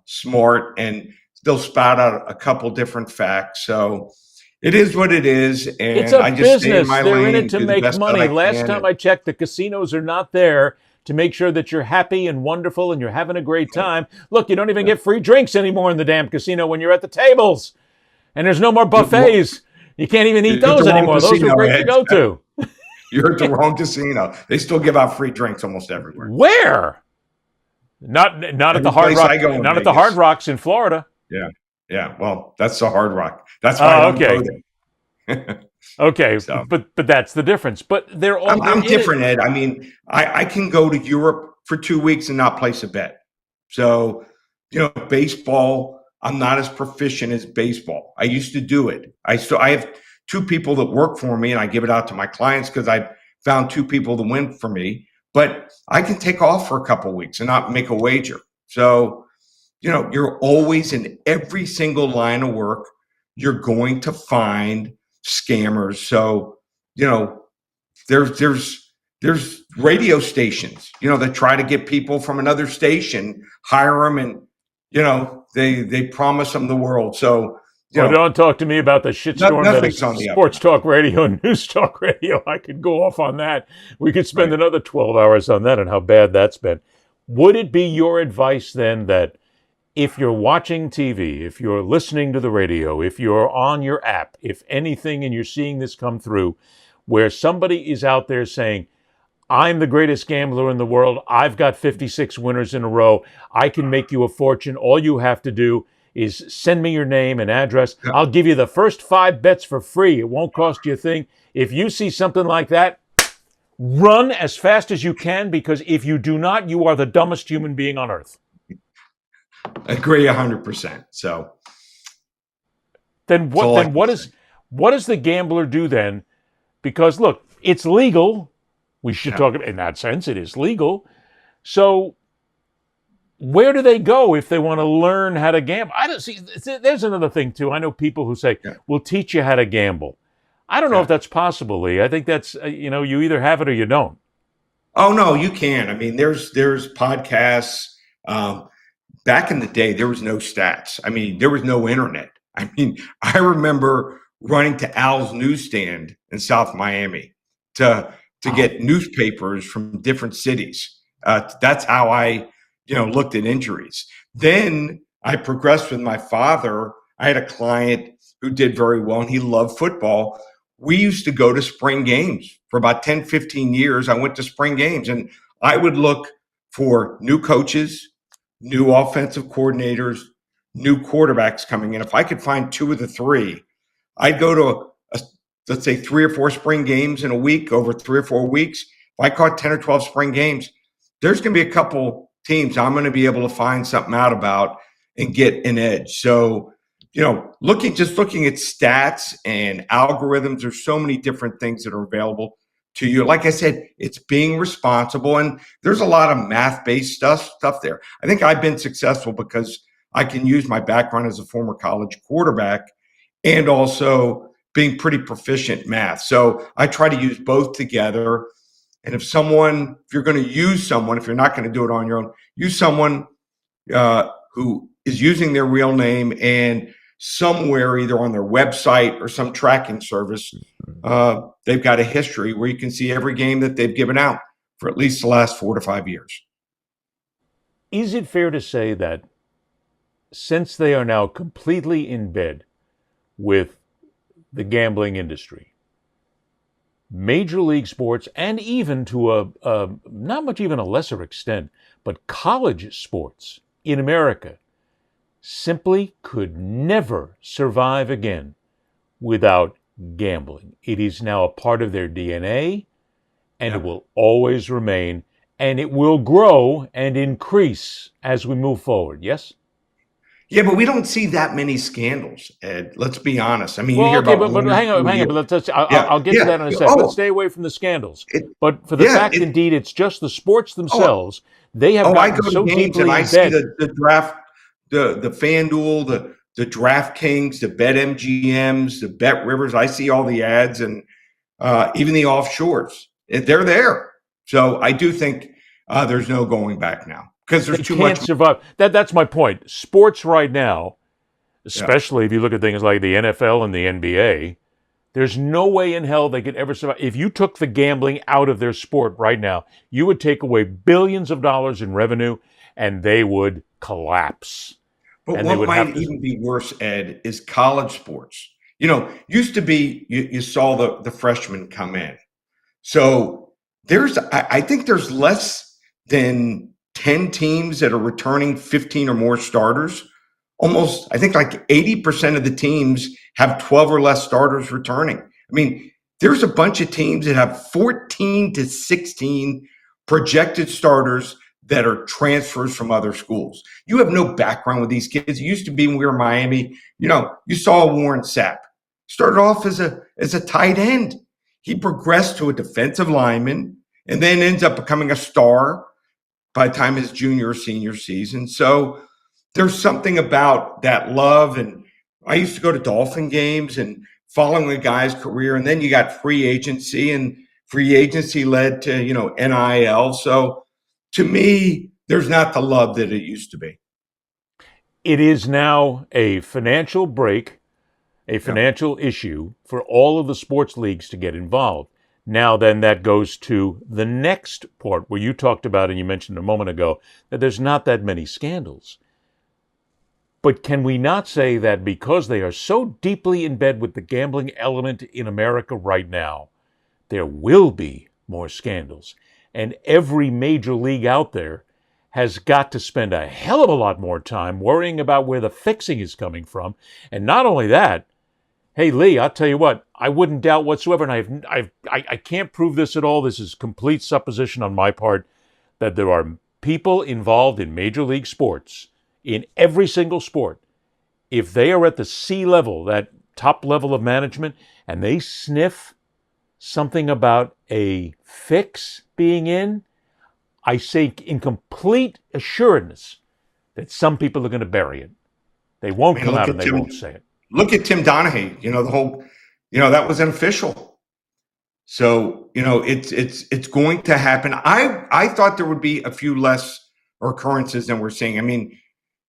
S7: smart and they'll spout out a couple different facts. So it is what it is. And
S6: it's a
S7: I just
S6: business.
S7: stay in my
S6: They're
S7: lane
S6: in it to make money. Last time I checked, the casinos are not there to make sure that you're happy and wonderful and you're having a great time. Look, you don't even get free drinks anymore in the damn casino when you're at the tables. And there's no more buffets. You can't even eat those anymore. Those were great to go to.
S7: You're at the wrong casino. They still give out free drinks almost everywhere.
S6: Where? Not at the Hard Rock. Not at the Hard Rocks in Florida.
S7: Yeah. Well, that's the Hard Rock. That's why I don't go there.
S6: Okay, so, but that's the difference. But they're all.
S7: I'm different, Ed. I can go to Europe for 2 weeks and not place a bet. So, baseball, I'm not as proficient as baseball. I used to do it. I have two people that work for me, and I give it out to my clients because I found two people to win for me. But I can take off for a couple of weeks and not make a wager. So, you're always in every single line of work. You're going to find scammers. So, there's radio stations, that try to get people from another station, hire them, and they promise them the world. So,
S6: don't talk to me about the shitstorm that is sports talk radio and news talk radio. I could go off on that. We could spend another 12 hours on that and how bad that's been. Would it be your advice then that if you're watching TV, if you're listening to the radio, if you're on your app, if anything, and you're seeing this come through, where somebody is out there saying, I'm the greatest gambler in the world, I've got 56 winners in a row, I can make you a fortune, all you have to do is send me your name and address, I'll give you the first 5 bets for free, it won't cost you a thing. If you see something like that, run as fast as you can, because if you do not, you are the dumbest human being on earth.
S7: Agree 100%. So
S6: then what does the gambler do then? Because look, it's legal. We should talk about, in that sense, it is legal. So where do they go if they want to learn how to gamble? I don't see. There's another thing too. I know people who say, "We'll teach you how to gamble." I don't know if that's possible, Lee. I think that's you either have it or you don't.
S7: Oh no, you can. There's podcasts. Back in the day, there was no stats. There was no internet. I remember running to Al's newsstand in South Miami to get newspapers from different cities. That's how I, looked at injuries. Then I progressed with my father. I had a client who did very well, and he loved football. We used to go to spring games for about 10, 15 years. I went to spring games, and I would look for new coaches, new offensive coordinators, new quarterbacks coming in. If I could find two of the three, I'd go to, let's say, 3 or 4 spring games in a week over 3 or 4 weeks. If I caught 10 or 12 spring games, there's going to be a couple teams I'm going to be able to find something out about and get an edge. So, looking at stats and algorithms, there's so many different things that are available to you. Like I said, it's being responsible, and there's a lot of math-based stuff there. I think I've been successful because I can use my background as a former college quarterback and also being pretty proficient in math. So I try to use both together. And if you're going to use someone, if you're not going to do it on your own, use someone who is using their real name, and somewhere either on their website or some tracking service, they've got a history where you can see every game that they've given out for at least the last 4 to 5 years.
S6: Is it fair to say that since they are now completely in bed with the gambling industry, Major League sports, and even to a not much even a lesser extent, but college sports in America simply could never survive again without gambling? It is now a part of their DNA, and it will always remain, and it will grow and increase as we move forward. Yes?
S7: Yeah, but we don't see that many scandals, Ed. Let's be honest. I mean, you hear
S6: okay,
S7: about
S6: but hang on. But I'll get to that in a second. Let's stay away from the scandals. But for the fact, indeed, it's just the sports themselves. They have gotten so deeply in
S7: I
S6: bed.
S7: see the draft, the FanDuel, the DraftKings, the BetMGMs, the Bet Rivers. I see all the ads, and even the offshores. They're there. So I do think there's no going back now, because there's too much.
S6: Can't survive. That's my point. Sports right now, especially if you look at things like the NFL and the NBA, there's no way in hell they could ever survive. If you took the gambling out of their sport right now, you would take away billions of dollars in revenue, and they would collapse.
S7: But what might even be worse, Ed, is college sports. Used to be you saw the freshmen come in. So I think there's less than 10 teams that are returning 15 or more starters. Almost, I think like 80% of the teams have 12 or less starters returning. I mean, there's a bunch of teams that have 14 to 16 projected starters that are transfers from other schools. You have no background with these kids. It used to be when we were in Miami, you saw Warren Sapp. Started off as a tight end. He progressed to a defensive lineman and then ends up becoming a star by the time his junior or senior season. So there's something about that love. And I used to go to Dolphin games and following a guy's career. And then you got free agency, and free agency led to, NIL. So to me, there's not the love that it used to be.
S6: It is now a financial break, a financial issue for all of the sports leagues to get involved. Now then, that goes to the next part where you talked about, and you mentioned a moment ago, that there's not that many scandals. But can we not say that because they are so deeply in bed with the gambling element in America right now, there will be more scandals? And every major league out there has got to spend a hell of a lot more time worrying about where the fixing is coming from. And not only that, hey, Lee, I'll tell you what, I wouldn't doubt whatsoever, and I can't prove this at all, this is complete supposition on my part, that there are people involved in Major League sports, in every single sport, if they are at the C level, that top level of management, and they sniff something about a fix being in, I say in complete assuredness that some people are going to bury it. They won't come out and they won't say it.
S7: Look at Tim Donaghy, that was unofficial. So, it's going to happen. I thought there would be a few less occurrences than we're seeing. I mean,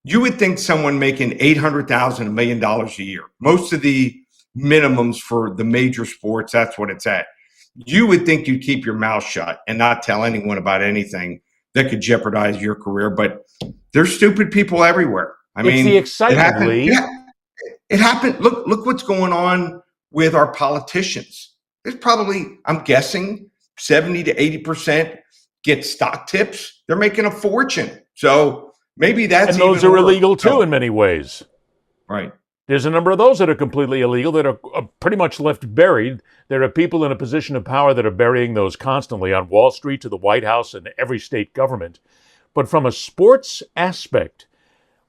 S7: you would think someone making $800,000, $1 million a year, most of the minimums for the major sports, that's what it's at. You would think you'd keep your mouth shut and not tell anyone about anything that could jeopardize your career. But there's stupid people everywhere. I
S6: It's
S7: mean,
S6: the excitement, Lee.
S7: It happened. Look what's going on with our politicians. There's probably, I'm guessing, 70 to 80% get stock tips. They're making a fortune. So maybe that's
S6: And those
S7: even
S6: are
S7: worse.
S6: illegal too
S7: So,
S6: in many ways.
S7: right.
S6: There's a number of those that are completely illegal that are pretty much left buried. There are people in a position of power that are burying those constantly on Wall Street to the White House and every state government. But from a sports aspect,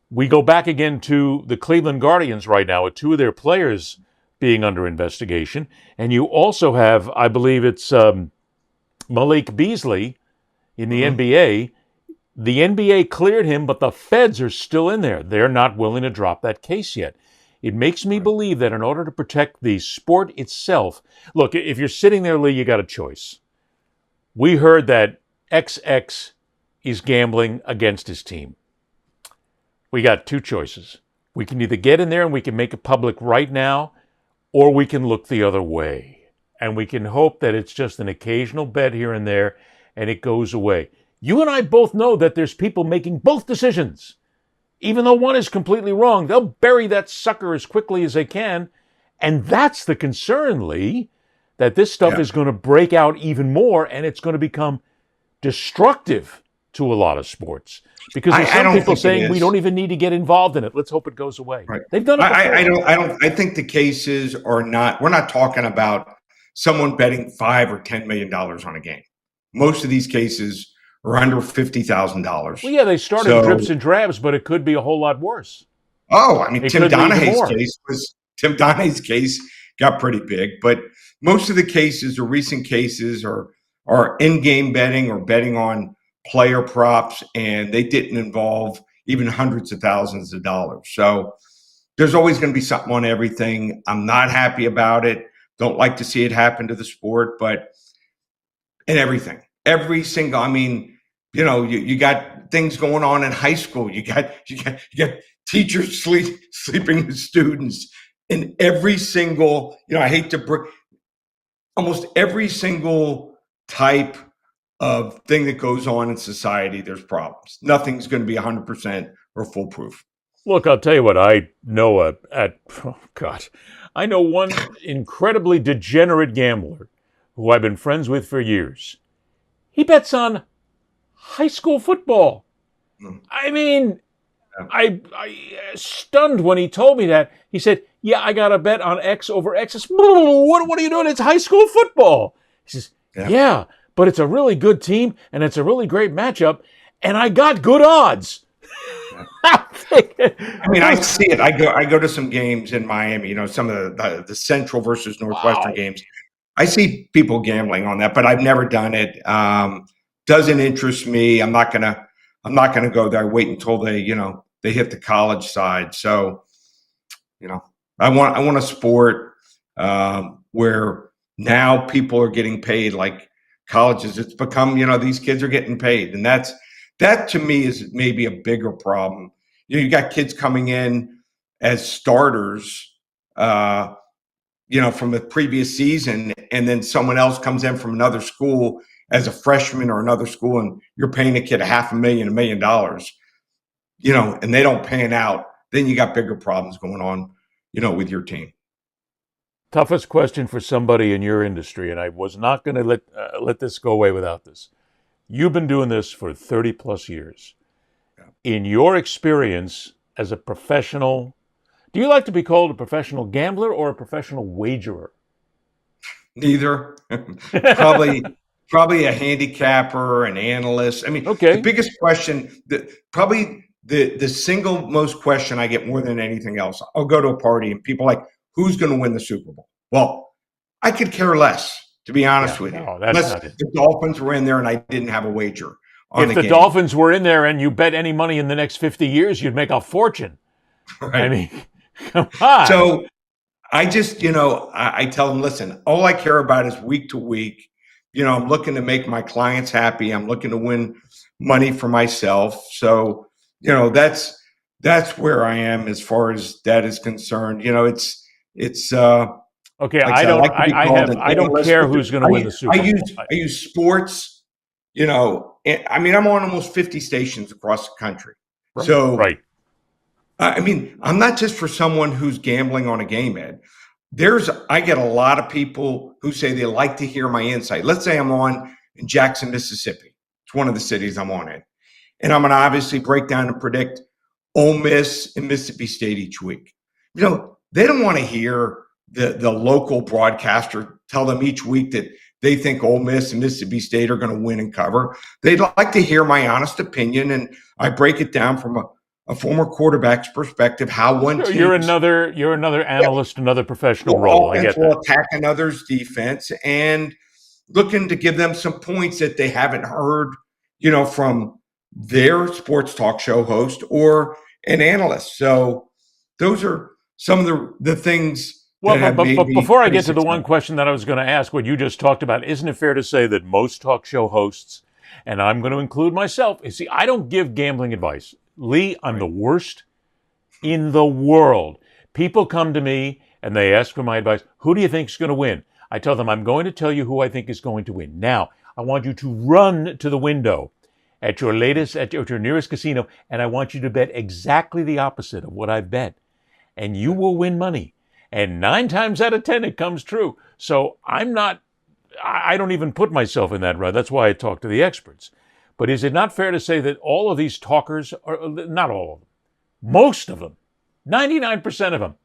S6: we go back again to the Cleveland Guardians right now with two of their players being under investigation. And you also have, I believe it's Malik Beasley in the NBA. The NBA cleared him, but the feds are still in there. They're not willing to drop that case yet. It makes me believe that in order to protect the sport itself, look, if you're sitting there, Lee, you got a choice. We heard that XX is gambling against his team. We got two choices. We can either get in there and we can make it public right now, or we can look the other way. And we can hope that it's just an occasional bet here and there and it goes away. You and I both know that there's people making both decisions. Even though one is completely wrong, they'll bury that sucker as quickly as they can. And that's the concern, Lee, that this stuff is going to break out even more and it's going to become destructive to a lot of sports. Because there's some people saying we don't even need to get involved in it. Let's hope it goes away.
S7: Right.
S6: They've done it before.
S7: I think the cases are not, we're not talking about someone betting $5 or $10 million on a game. Most of these cases are under $50,000.
S6: Well, yeah, they started in drips and drabs, but it could be a whole lot worse.
S7: Oh, I mean, Tim Donahue case got pretty big, but most of the cases or recent cases are in-game betting or betting on player props, and they didn't involve even hundreds of thousands of dollars. So there's always going to be something on everything. I'm not happy about it. Don't like to see it happen to the sport, but in everything, every single, I mean, you know, you got things going on in high school. You got teachers sleeping with students in every single, you know, I hate to break, almost every single type of thing that goes on in society, there's problems. Nothing's going to be 100% or foolproof.
S6: Look, I'll tell you what I know I know one incredibly degenerate gambler who I've been friends with for years. He bets on high school football. I mean, I stunned when he told me that. He said, yeah, I got a bet on X over X. I said, what are you doing? It's high school football. He says, yeah, but it's a really good team, and it's a really great matchup, and I got good odds.
S7: I mean, I see it. I go to some games in Miami, you know, some of the Central versus Northwestern games. I see people gambling on that, but I've never done it. Doesn't interest me. I'm not gonna go there. Wait until they hit the college side. So, you know, I want a sport where now people are getting paid like colleges. It's become, you know, these kids are getting paid, and that to me is maybe a bigger problem. You know, you got kids coming in as starters, you know, from the previous season, and then someone else comes in from another school as a freshman or another school, and you're paying a kid $500,000, $1 million, you know, and they don't pan out. Then you got bigger problems going on, you know, with your team.
S6: Toughest question for somebody in your industry, and I was not going to let this go away without this. You've been doing this for 30 plus years. In your experience as a professional, do you like to be called a professional gambler or a professional wagerer?
S7: Neither. Probably a handicapper, an analyst. I mean, the biggest question, the single most question I get more than anything else, I'll go to a party and people are like, who's going to win the Super Bowl? Well, I could care less, to be honest with you. Unless the Dolphins were in there and I didn't have a wager on the game.
S6: If the Dolphins were in there and you bet any money in the next 50 years, you'd make a fortune. Right. I mean, come on.
S7: So I just, you know, I tell them, listen, all I care about is week to week. You know, I'm looking to make my clients happy. I'm looking to win money for myself. So, you know, that's where I am as far as that is concerned. You know, it's
S6: okay. I don't care who's going to win the Super Bowl.
S7: I use sports. You know, I mean, I'm on almost 50 stations across the country.
S6: Right. So,
S7: I mean, I'm not just for someone who's gambling on a game, Ed. I get a lot of people who say they like to hear my insight. Let's say I'm on in Jackson, Mississippi. It's one of the cities I'm on in. And I'm going to obviously break down and predict Ole Miss and Mississippi State each week. You know, they don't want to hear the local broadcaster tell them each week that they think Ole Miss and Mississippi State are going to win and cover. They'd like to hear my honest opinion, and I break it down from a former quarterback's perspective, how one team.
S6: You're another analyst, another professional role. I get that.
S7: Will attack another's defense and looking to give them some points that they haven't heard, from their sports talk show host or an analyst. So those are some of the things.
S6: Well, but before I get to the one question that I was going to ask, what you just talked about, isn't it fair to say that most talk show hosts, and I'm going to include myself, I don't give gambling advice. Lee, I'm the worst in the world. People come to me and they ask for my advice. Who do you think is going to win? I tell them, I'm going to tell you who I think is going to win. Now, I want you to run to the window at your nearest casino, and I want you to bet exactly the opposite of what I've bet. And you will win money. And 9 times out of 10, it comes true. So I don't even put myself in that rut. That's why I talk to the experts. But is it not fair to say that all of these talkers, not all of them, most of them, 99% of them,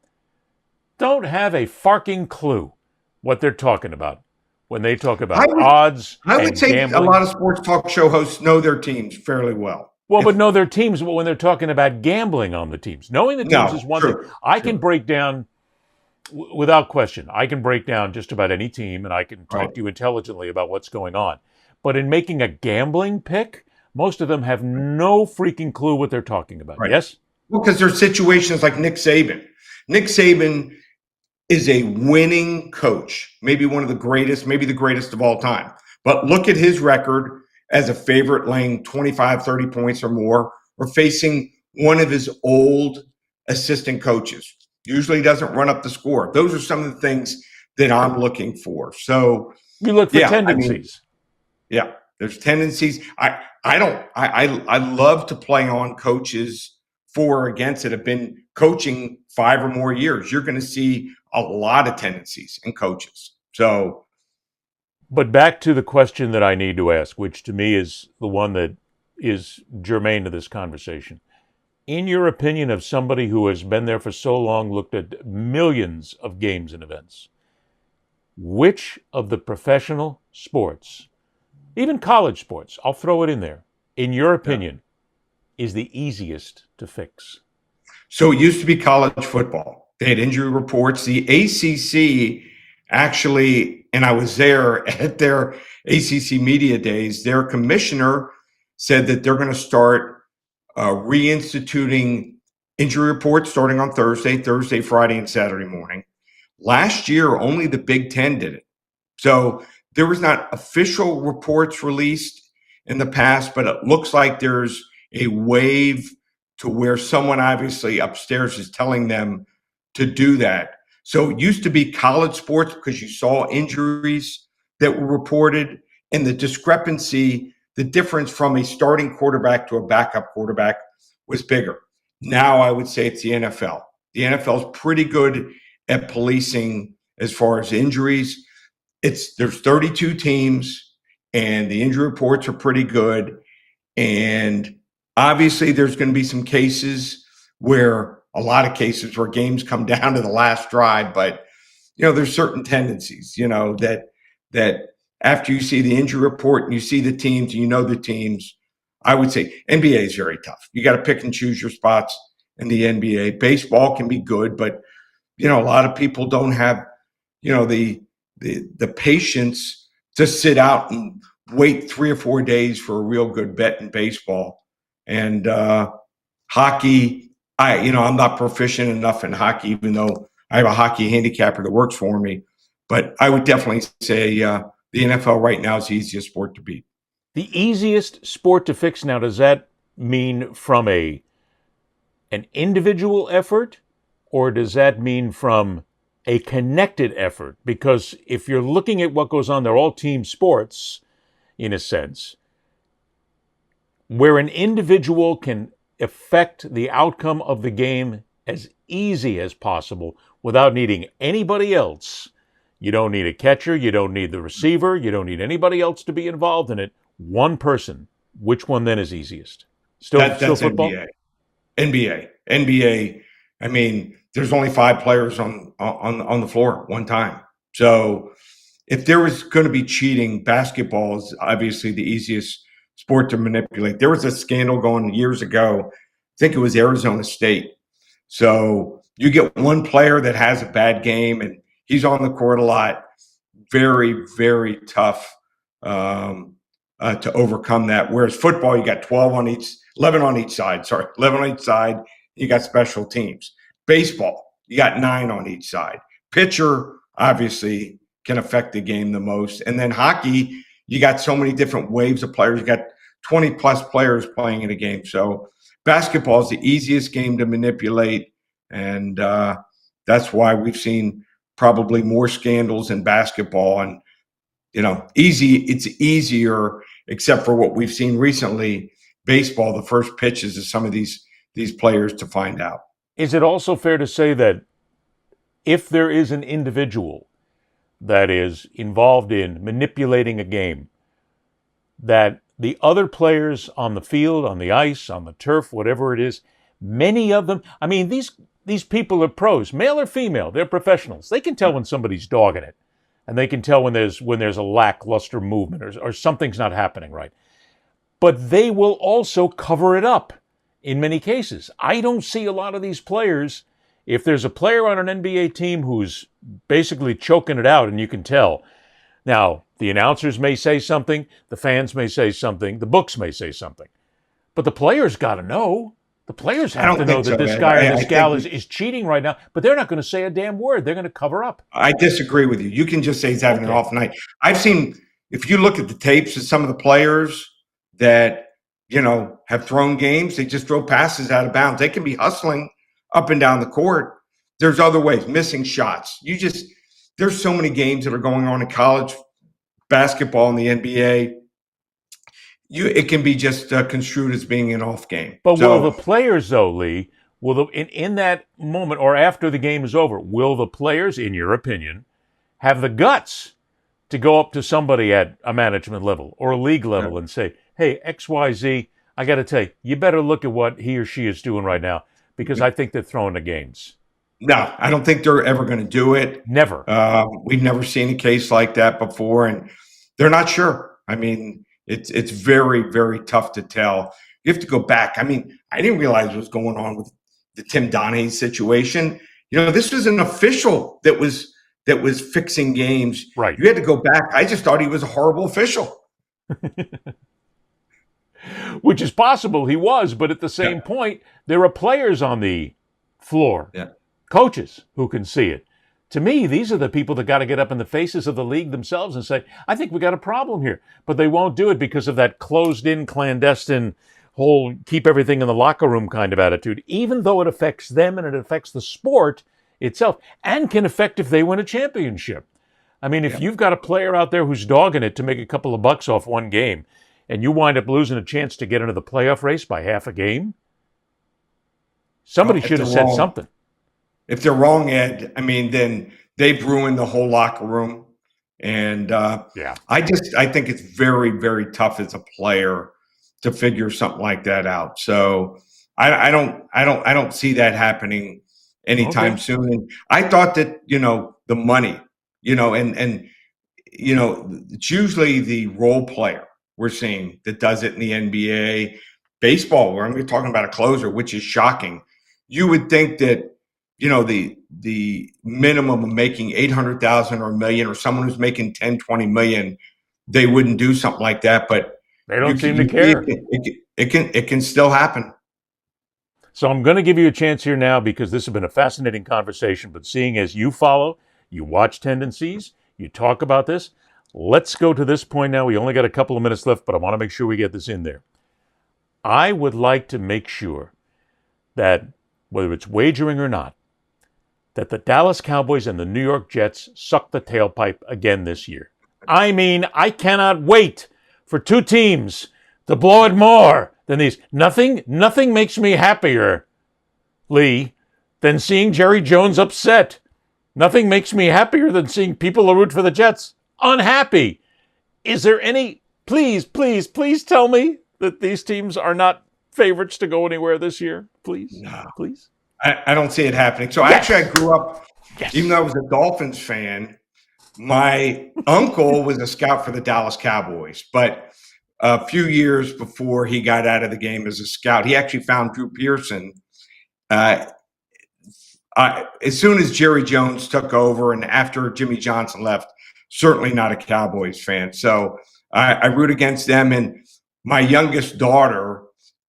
S6: don't have a farking clue what they're talking about when they talk about odds and gambling? I would say
S7: a lot of sports talk show hosts know their teams fairly well.
S6: Well, but know their teams when they're talking about gambling on the teams. Knowing the teams is one thing. I can break down, without question, I can break down just about any team, and I can talk to you intelligently about what's going on. But in making a gambling pick, most of them have no freaking clue what they're talking about. Right. Yes?
S7: Well, because there's situations like Nick Saban. Nick Saban is a winning coach, maybe one of the greatest, maybe the greatest of all time. But look at his record as a favorite laying 25, 30 points or more, or facing one of his old assistant coaches. Usually doesn't run up the score. Those are some of the things that I'm looking for. So
S6: you look for tendencies.
S7: There's tendencies. I love to play on coaches for or against that have been coaching 5 or more years. You're going to see a lot of tendencies in coaches. So,
S6: but back to the question that I need to ask, which to me is the one that is germane to this conversation. In your opinion, of somebody who has been there for so long, looked at millions of games and events, which of the professional sports, even college sports, I'll throw it in there, in your opinion, is the easiest to fix?
S7: So it used to be college football. They had injury reports. The ACC actually, and I was there at their ACC media days, their commissioner said that they're going to start reinstituting injury reports starting on Thursday, Friday, and Saturday morning. Last year, only the Big Ten did it. So there was not official reports released in the past, but it looks like there's a wave to where someone obviously upstairs is telling them to do that. So it used to be college sports because you saw injuries that were reported, and the discrepancy, the difference from a starting quarterback to a backup quarterback was bigger. Now I would say it's the NFL. The NFL is pretty good at policing as far as injuries. There's 32 teams, and the injury reports are pretty good. And obviously there's going to be some cases where a lot of cases where games come down to the last drive, but there's certain tendencies, that after you see the injury report and you see the teams and the teams, I would say NBA is very tough. You got to pick and choose your spots in the NBA. Baseball can be good, but a lot of people don't have, the patience to sit out and wait 3 or 4 days for a real good bet in baseball. And hockey, I'm not proficient enough in hockey, even though I have a hockey handicapper that works for me. But I would definitely say the NFL right now is the easiest sport to beat.
S6: The easiest sport to fix now, does that mean from an individual effort, or does that mean from a connected effort? Because if you're looking at what goes on, they're all team sports, in a sense, where an individual can affect the outcome of the game as easy as possible without needing anybody else. You don't need a catcher, you don't need the receiver, you don't need anybody else to be involved in it. One person. Which one then is easiest? Still football?
S7: NBA. I mean, there's only 5 players on the floor at one time. So if there was going to be cheating, basketball is obviously the easiest sport to manipulate. There was a scandal going years ago. I think it was Arizona State. So you get one player that has a bad game and he's on the court a lot. Very, very tough to overcome that. Whereas football, you got 11 on each side. 11 on each side. You got special teams. Baseball, you got 9 on each side. Pitcher, obviously, can affect the game the most. And then hockey, you got so many different waves of players. You got 20 plus players playing in a game. So basketball is the easiest game to manipulate. And that's why we've seen probably more scandals in basketball. And, it's easier, except for what we've seen recently, baseball, the first pitches of some of these players to find out.
S6: Is it also fair to say that if there is an individual that is involved in manipulating a game, that the other players on the field, on the ice, on the turf, whatever it is, many of them, I mean, these people are pros, male or female, they're professionals. They can tell when somebody's dogging it, and they can tell when there's a lackluster movement or something's not happening right. But they will also cover it up in many cases. I don't see a lot of these players. If there's a player on an NBA team who's basically choking it out, and you can tell. Now, the announcers may say something, the fans may say something, the books may say something. But the players got to know. The players have to know that this guy or this gal is cheating right now, but they're not going to say a damn word. They're going to cover up.
S7: I disagree with you. You can just say he's having an off night. I've seen, if you look at the tapes of some of the players that, have thrown games, they just throw passes out of bounds. They can be hustling up and down the court. There's other ways, missing shots. There's so many games that are going on in college basketball and the NBA. It can be just construed as being an off game.
S6: But will the players, though, Lee, in that moment or after the game is over, will the players, in your opinion, have the guts to go up to somebody at a management level or a league level and say, hey, XYZ, I got to tell you, you better look at what he or she is doing right now because I think they're throwing the games.
S7: No, I don't think they're ever going to do it.
S6: Never.
S7: We've never seen a case like that before, and they're not sure. I mean, it's very, very tough to tell. You have to go back. I mean, I didn't realize what was going on with the Tim Donaghy situation. This was an official that was fixing games.
S6: Right.
S7: You had to go back. I just thought he was a horrible official.
S6: Which is possible he was, but at the same point, there are players on the floor, coaches who can see it. To me, these are the people that got to get up in the faces of the league themselves and say, I think we got a problem here. But they won't do it because of that closed-in, clandestine, whole keep everything in the locker room kind of attitude, even though it affects them and it affects the sport itself and can affect if they win a championship. I mean, if you've got a player out there who's dogging it to make a couple of bucks off one game and you wind up losing a chance to get into the playoff race by half a game, somebody should have said something.
S7: If they're wrong, Ed, I mean, then they've ruined the whole locker room. And I think it's very, very tough as a player to figure something like that out. So I don't see that happening anytime soon. And I thought that, the money, and it's usually the role player we're seeing that does it in the NBA. Baseball, where I'm talking about a closer, which is shocking. You would think that, the minimum of making 800,000 or $1 million, or someone who's making 10, 20 million, they wouldn't do something like that. But
S6: they don't seem to care.
S7: It can still happen.
S6: So I'm going to give you a chance here now because this has been a fascinating conversation. But seeing as you follow, you watch tendencies, you talk about this, let's go to this point now. We only got a couple of minutes left, but I want to make sure we get this in there. I would like to make sure that, whether it's wagering or not, that the Dallas Cowboys and the New York Jets suck the tailpipe again this year. I mean, I cannot wait for two teams to blow it more than these. Nothing makes me happier, Lee, than seeing Jerry Jones upset. Nothing makes me happier than seeing people who root for the Jets unhappy. Is there any, please tell me that these teams are not favorites to go anywhere this year? Please,
S7: No.
S6: please.
S7: I don't see it happening. So actually, I grew up, even though I was a Dolphins fan, my uncle was a scout for the Dallas Cowboys. But a few years before he got out of the game as a scout, he actually found Drew Pearson. As soon as Jerry Jones took over and after Jimmy Johnson left, certainly not a Cowboys fan. So I root against them. And my youngest daughter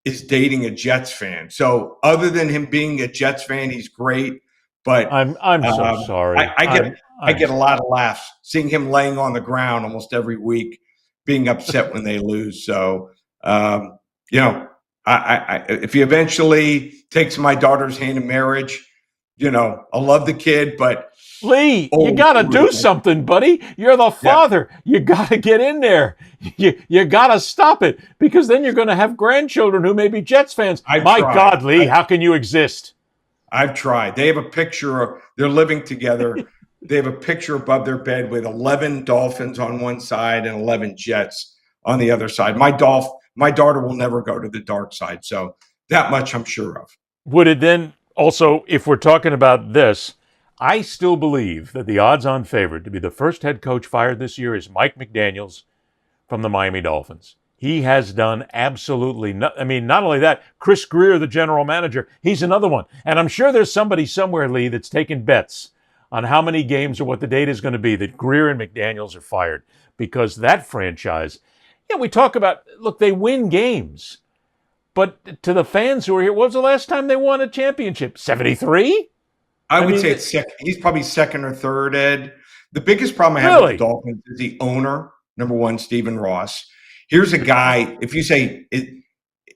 S7: is dating a Jets fan. So other than him being a Jets fan, he's great. But
S6: I'm so sorry.
S7: I get a lot of laughs seeing him laying on the ground almost every week, being upset when they lose. So, if he eventually takes my daughter's hand in marriage, I love the kid, but
S6: Lee, you got to do something, buddy. You're the father. Yeah. You got to get in there. You got to stop it, because then you're going to have grandchildren who may be Jets fans. My God, Lee, how can you exist?
S7: I've tried. They have a picture they're living together. They have a picture above their bed with 11 Dolphins on one side and 11 Jets on the other side. My daughter will never go to the dark side. So that much I'm sure of.
S6: Would it then also, if we're talking about this, I still believe that the odds-on favorite to be the first head coach fired this year is Mike McDaniels from the Miami Dolphins. He has done absolutely nothing. Not only that, Chris Greer, the general manager, he's another one. And I'm sure there's somebody somewhere, Lee, that's taken bets on how many games or what the date is going to be that Greer and McDaniels are fired. Because that franchise, we talk about, look, they win games. But to the fans who are here, what was the last time they won a championship? 73?
S7: I would say it's second. He's probably second or third, Ed. The biggest problem I have with the Dolphins is the owner, number one, Stephen Ross. Here's a guy, if you say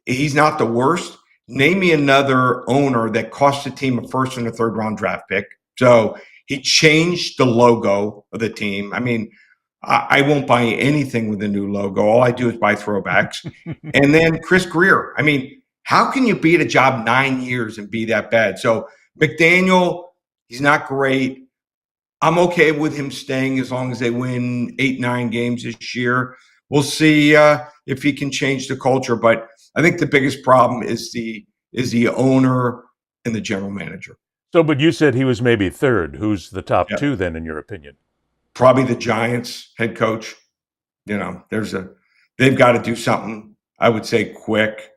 S7: he's not the worst, name me another owner that cost the team a first and a third round draft pick. So he changed the logo of the team. I won't buy anything with the new logo. All I do is buy throwbacks. And then Chris Greer. How can you be at a job 9 years and be that bad? So McDaniel, he's not great. I'm okay with him staying as long as they win 8-9 games this year. We'll see if he can change the culture. But I think the biggest problem is the owner and the general manager.
S6: So, but you said he was maybe third. Who's the top two then, in your opinion?
S7: Probably the Giants head coach. They've got to do something, I would say, quick.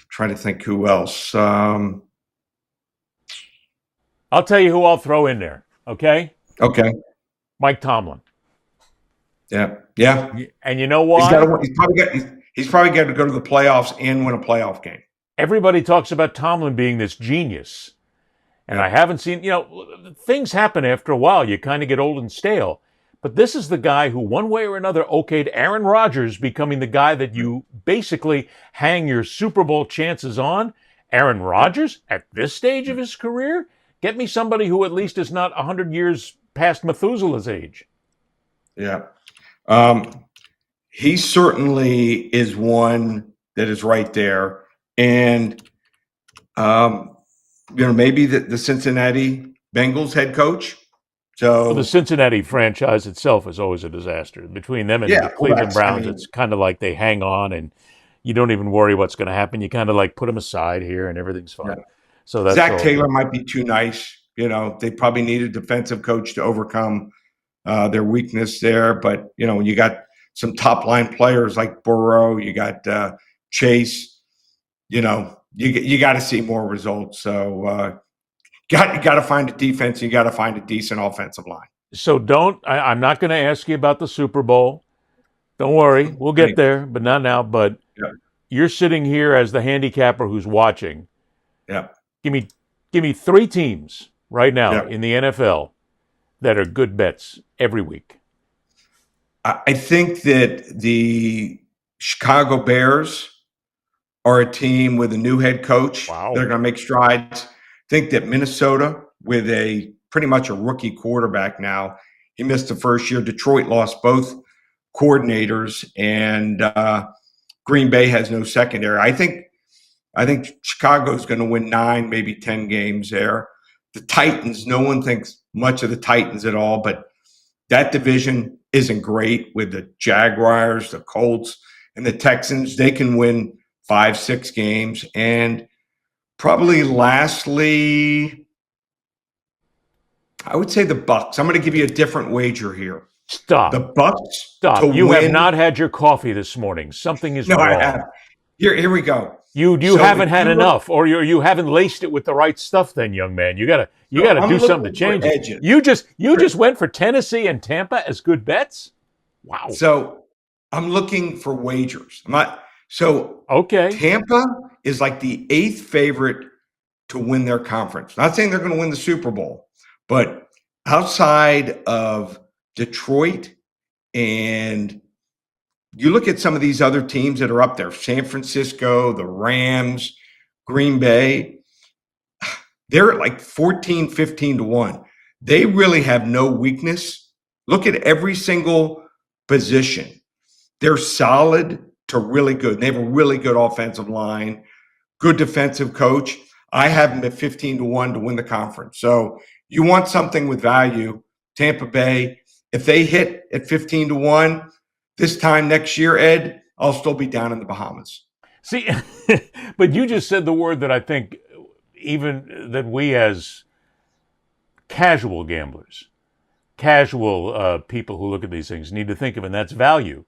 S7: Trying to think who else.
S6: I'll tell you who I'll throw in there, okay?
S7: Okay.
S6: Mike Tomlin.
S7: Yeah.
S6: And you know why?
S7: He's probably got to go to the playoffs and win a playoff game.
S6: Everybody talks about Tomlin being this genius. And I haven't seen, things happen after a while. You kind of get old and stale. But this is the guy who, one way or another, okayed Aaron Rodgers becoming the guy that you basically hang your Super Bowl chances on. Aaron Rodgers, at this stage of his career, get me somebody who at least is not 100 years past Methuselah's age.
S7: Yeah. He certainly is one that is right there. And, maybe the Cincinnati Bengals head coach. So
S6: the Cincinnati franchise itself is always a disaster. Between them and the Cleveland Browns, it's kind of like they hang on and you don't even worry what's going to happen. You kind of like put them aside here and everything's fine. Yeah. So that's
S7: Zach Taylor might be too nice. They probably need a defensive coach to overcome their weakness there. But, you got some top line players like Burrow, you got Chase, you got to see more results. So got to find a defense. You got to find a decent offensive line.
S6: So I'm not going to ask you about the Super Bowl. Don't worry. We'll get there, but not now. But you're sitting here as the handicapper who's watching.
S7: Yeah.
S6: Give me three teams right now in the NFL that are good bets every week.
S7: I think that the Chicago Bears are a team with a new head coach.
S6: Wow.
S7: They're going to make strides. I think that Minnesota, with pretty much a rookie quarterback now, he missed the first year. Detroit lost both coordinators, and Green Bay has no secondary. I think Chicago's going to win 9, maybe 10 games there. The Titans, no one thinks much of the Titans at all, but that division isn't great with the Jaguars, the Colts, and the Texans. They can win 5, 6 games. And probably lastly, I would say the Bucs. I'm going to give you a different wager here.
S6: Stop.
S7: The Bucs.
S6: Stop. You have not had your coffee this morning. Something is wrong.
S7: I have. Here we go.
S6: You haven't had enough, or you haven't laced it with the right stuff. Then, young man, you gotta do something to change it. You just went for Tennessee and Tampa as good bets. Wow.
S7: So I'm looking for wagers.
S6: Okay.
S7: Tampa is like the 8th favorite to win their conference. Not saying they're going to win the Super Bowl, but outside of Detroit, and you look at some of these other teams that are up there, San Francisco, the Rams, Green Bay, they're at like 14, 15 to 1. They really have no weakness. Look at every single position. They're solid to really good. They have a really good offensive line, good defensive coach. I have them at 15 to 1 to win the conference. So you want something with value, Tampa Bay. If they hit at 15 to 1 this time next year, Ed, I'll still be down in the Bahamas.
S6: See, but you just said the word that I think even that we as casual gamblers, casual people who look at these things need to think of, and that's value.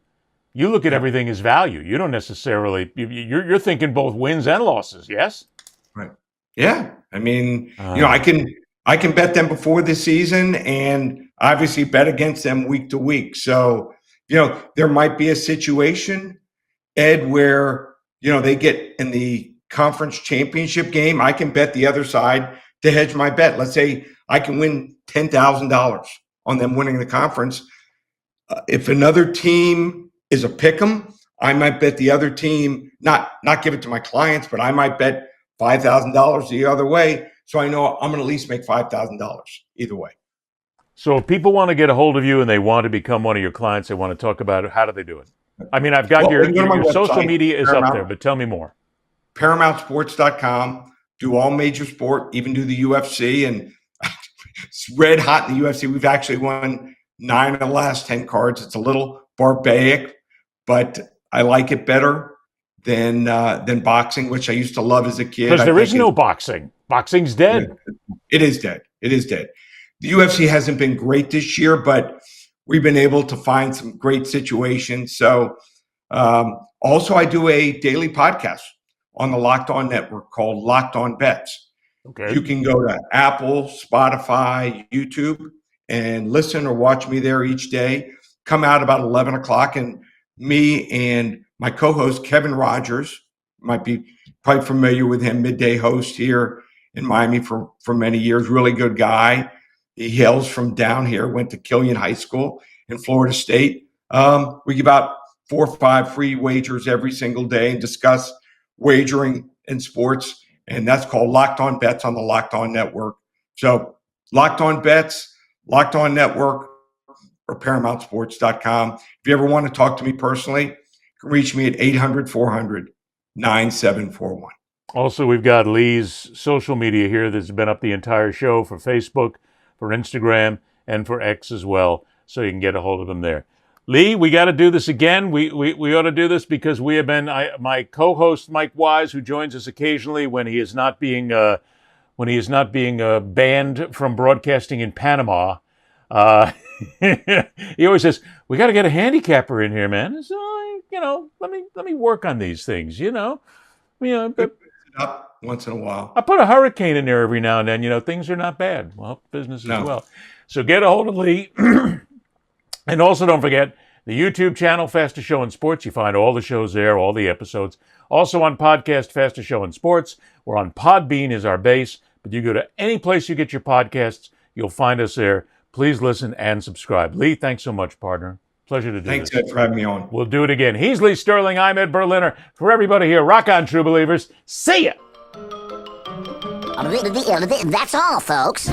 S6: You look at everything as value. You don't necessarily, you're thinking both wins and losses, yes?
S7: Right. Yeah. I mean, I can bet them before the season and obviously bet against them week to week. So, there might be a situation, Ed, where, they get in the conference championship game. I can bet the other side to hedge my bet. Let's say I can win $10,000 on them winning the conference. If another team is a pick 'em, I might bet the other team, not give it to my clients, but I might bet $5,000 the other way. So I know I'm going to at least make $5,000 either way.
S6: So if people want to get a hold of you and they want to become one of your clients, they want to talk about it, how do they do it? I mean, I've got your social media is up there, but tell me more.
S7: ParamountSports.com. Do all major sport, even do the UFC. And it's red hot in the UFC. We've actually won 9 of the last 10 cards. It's a little barbaric, but I like it better than boxing, which I used to love as a kid.
S6: Because there is no boxing. Boxing's dead.
S7: It is dead. It is dead. The UFC hasn't been great this year, but we've been able to find some great situations. So also I do a daily podcast on the Locked On Network called Locked On Bets.
S6: Okay.
S7: You can go to Apple, Spotify, YouTube, and listen or watch me there each day. Come out about 11 o'clock, and me and my co-host, Kevin Rogers, might be probably familiar with him, midday host here in Miami for many years, really good guy. He hails from down here, went to Killian High School in Florida State. We give out 4 or 5 free wagers every single day and discuss wagering in sports. And that's called Locked On Bets on the Locked On Network. So Locked On Bets, Locked On Network, or ParamountSports.com. If you ever want to talk to me personally, you can reach me at 800-400-9741.
S6: Also, we've got Lee's social media here that's been up the entire show for Facebook, for Instagram, and for X as well, so you can get a hold of him there. Lee, we got to do this again. We ought to do this because we have been my co-host Mike Wise, who joins us occasionally when he is not being banned from broadcasting in Panama. He always says, "We got to get a handicapper in here, man." So let me work on these things.
S7: Up once in a while.
S6: I put a hurricane in there every now and then. Things are not bad. Well, business as well. So get a hold of Lee. And also don't forget the YouTube channel, Fastest Show in Sports. You find all the shows there, all the episodes. Also on podcast, Fastest Show in Sports. We're on Podbean is our base. But you go to any place you get your podcasts, you'll find us there. Please listen and subscribe. Lee, thanks so much, partner. Pleasure to do
S7: Thanks,
S6: this.
S7: Ed, for having me on.
S6: We'll do it again. He's Lee Sterling. I'm Ed Berliner. For everybody here, rock on, true believers. See ya!
S8: That's all, folks.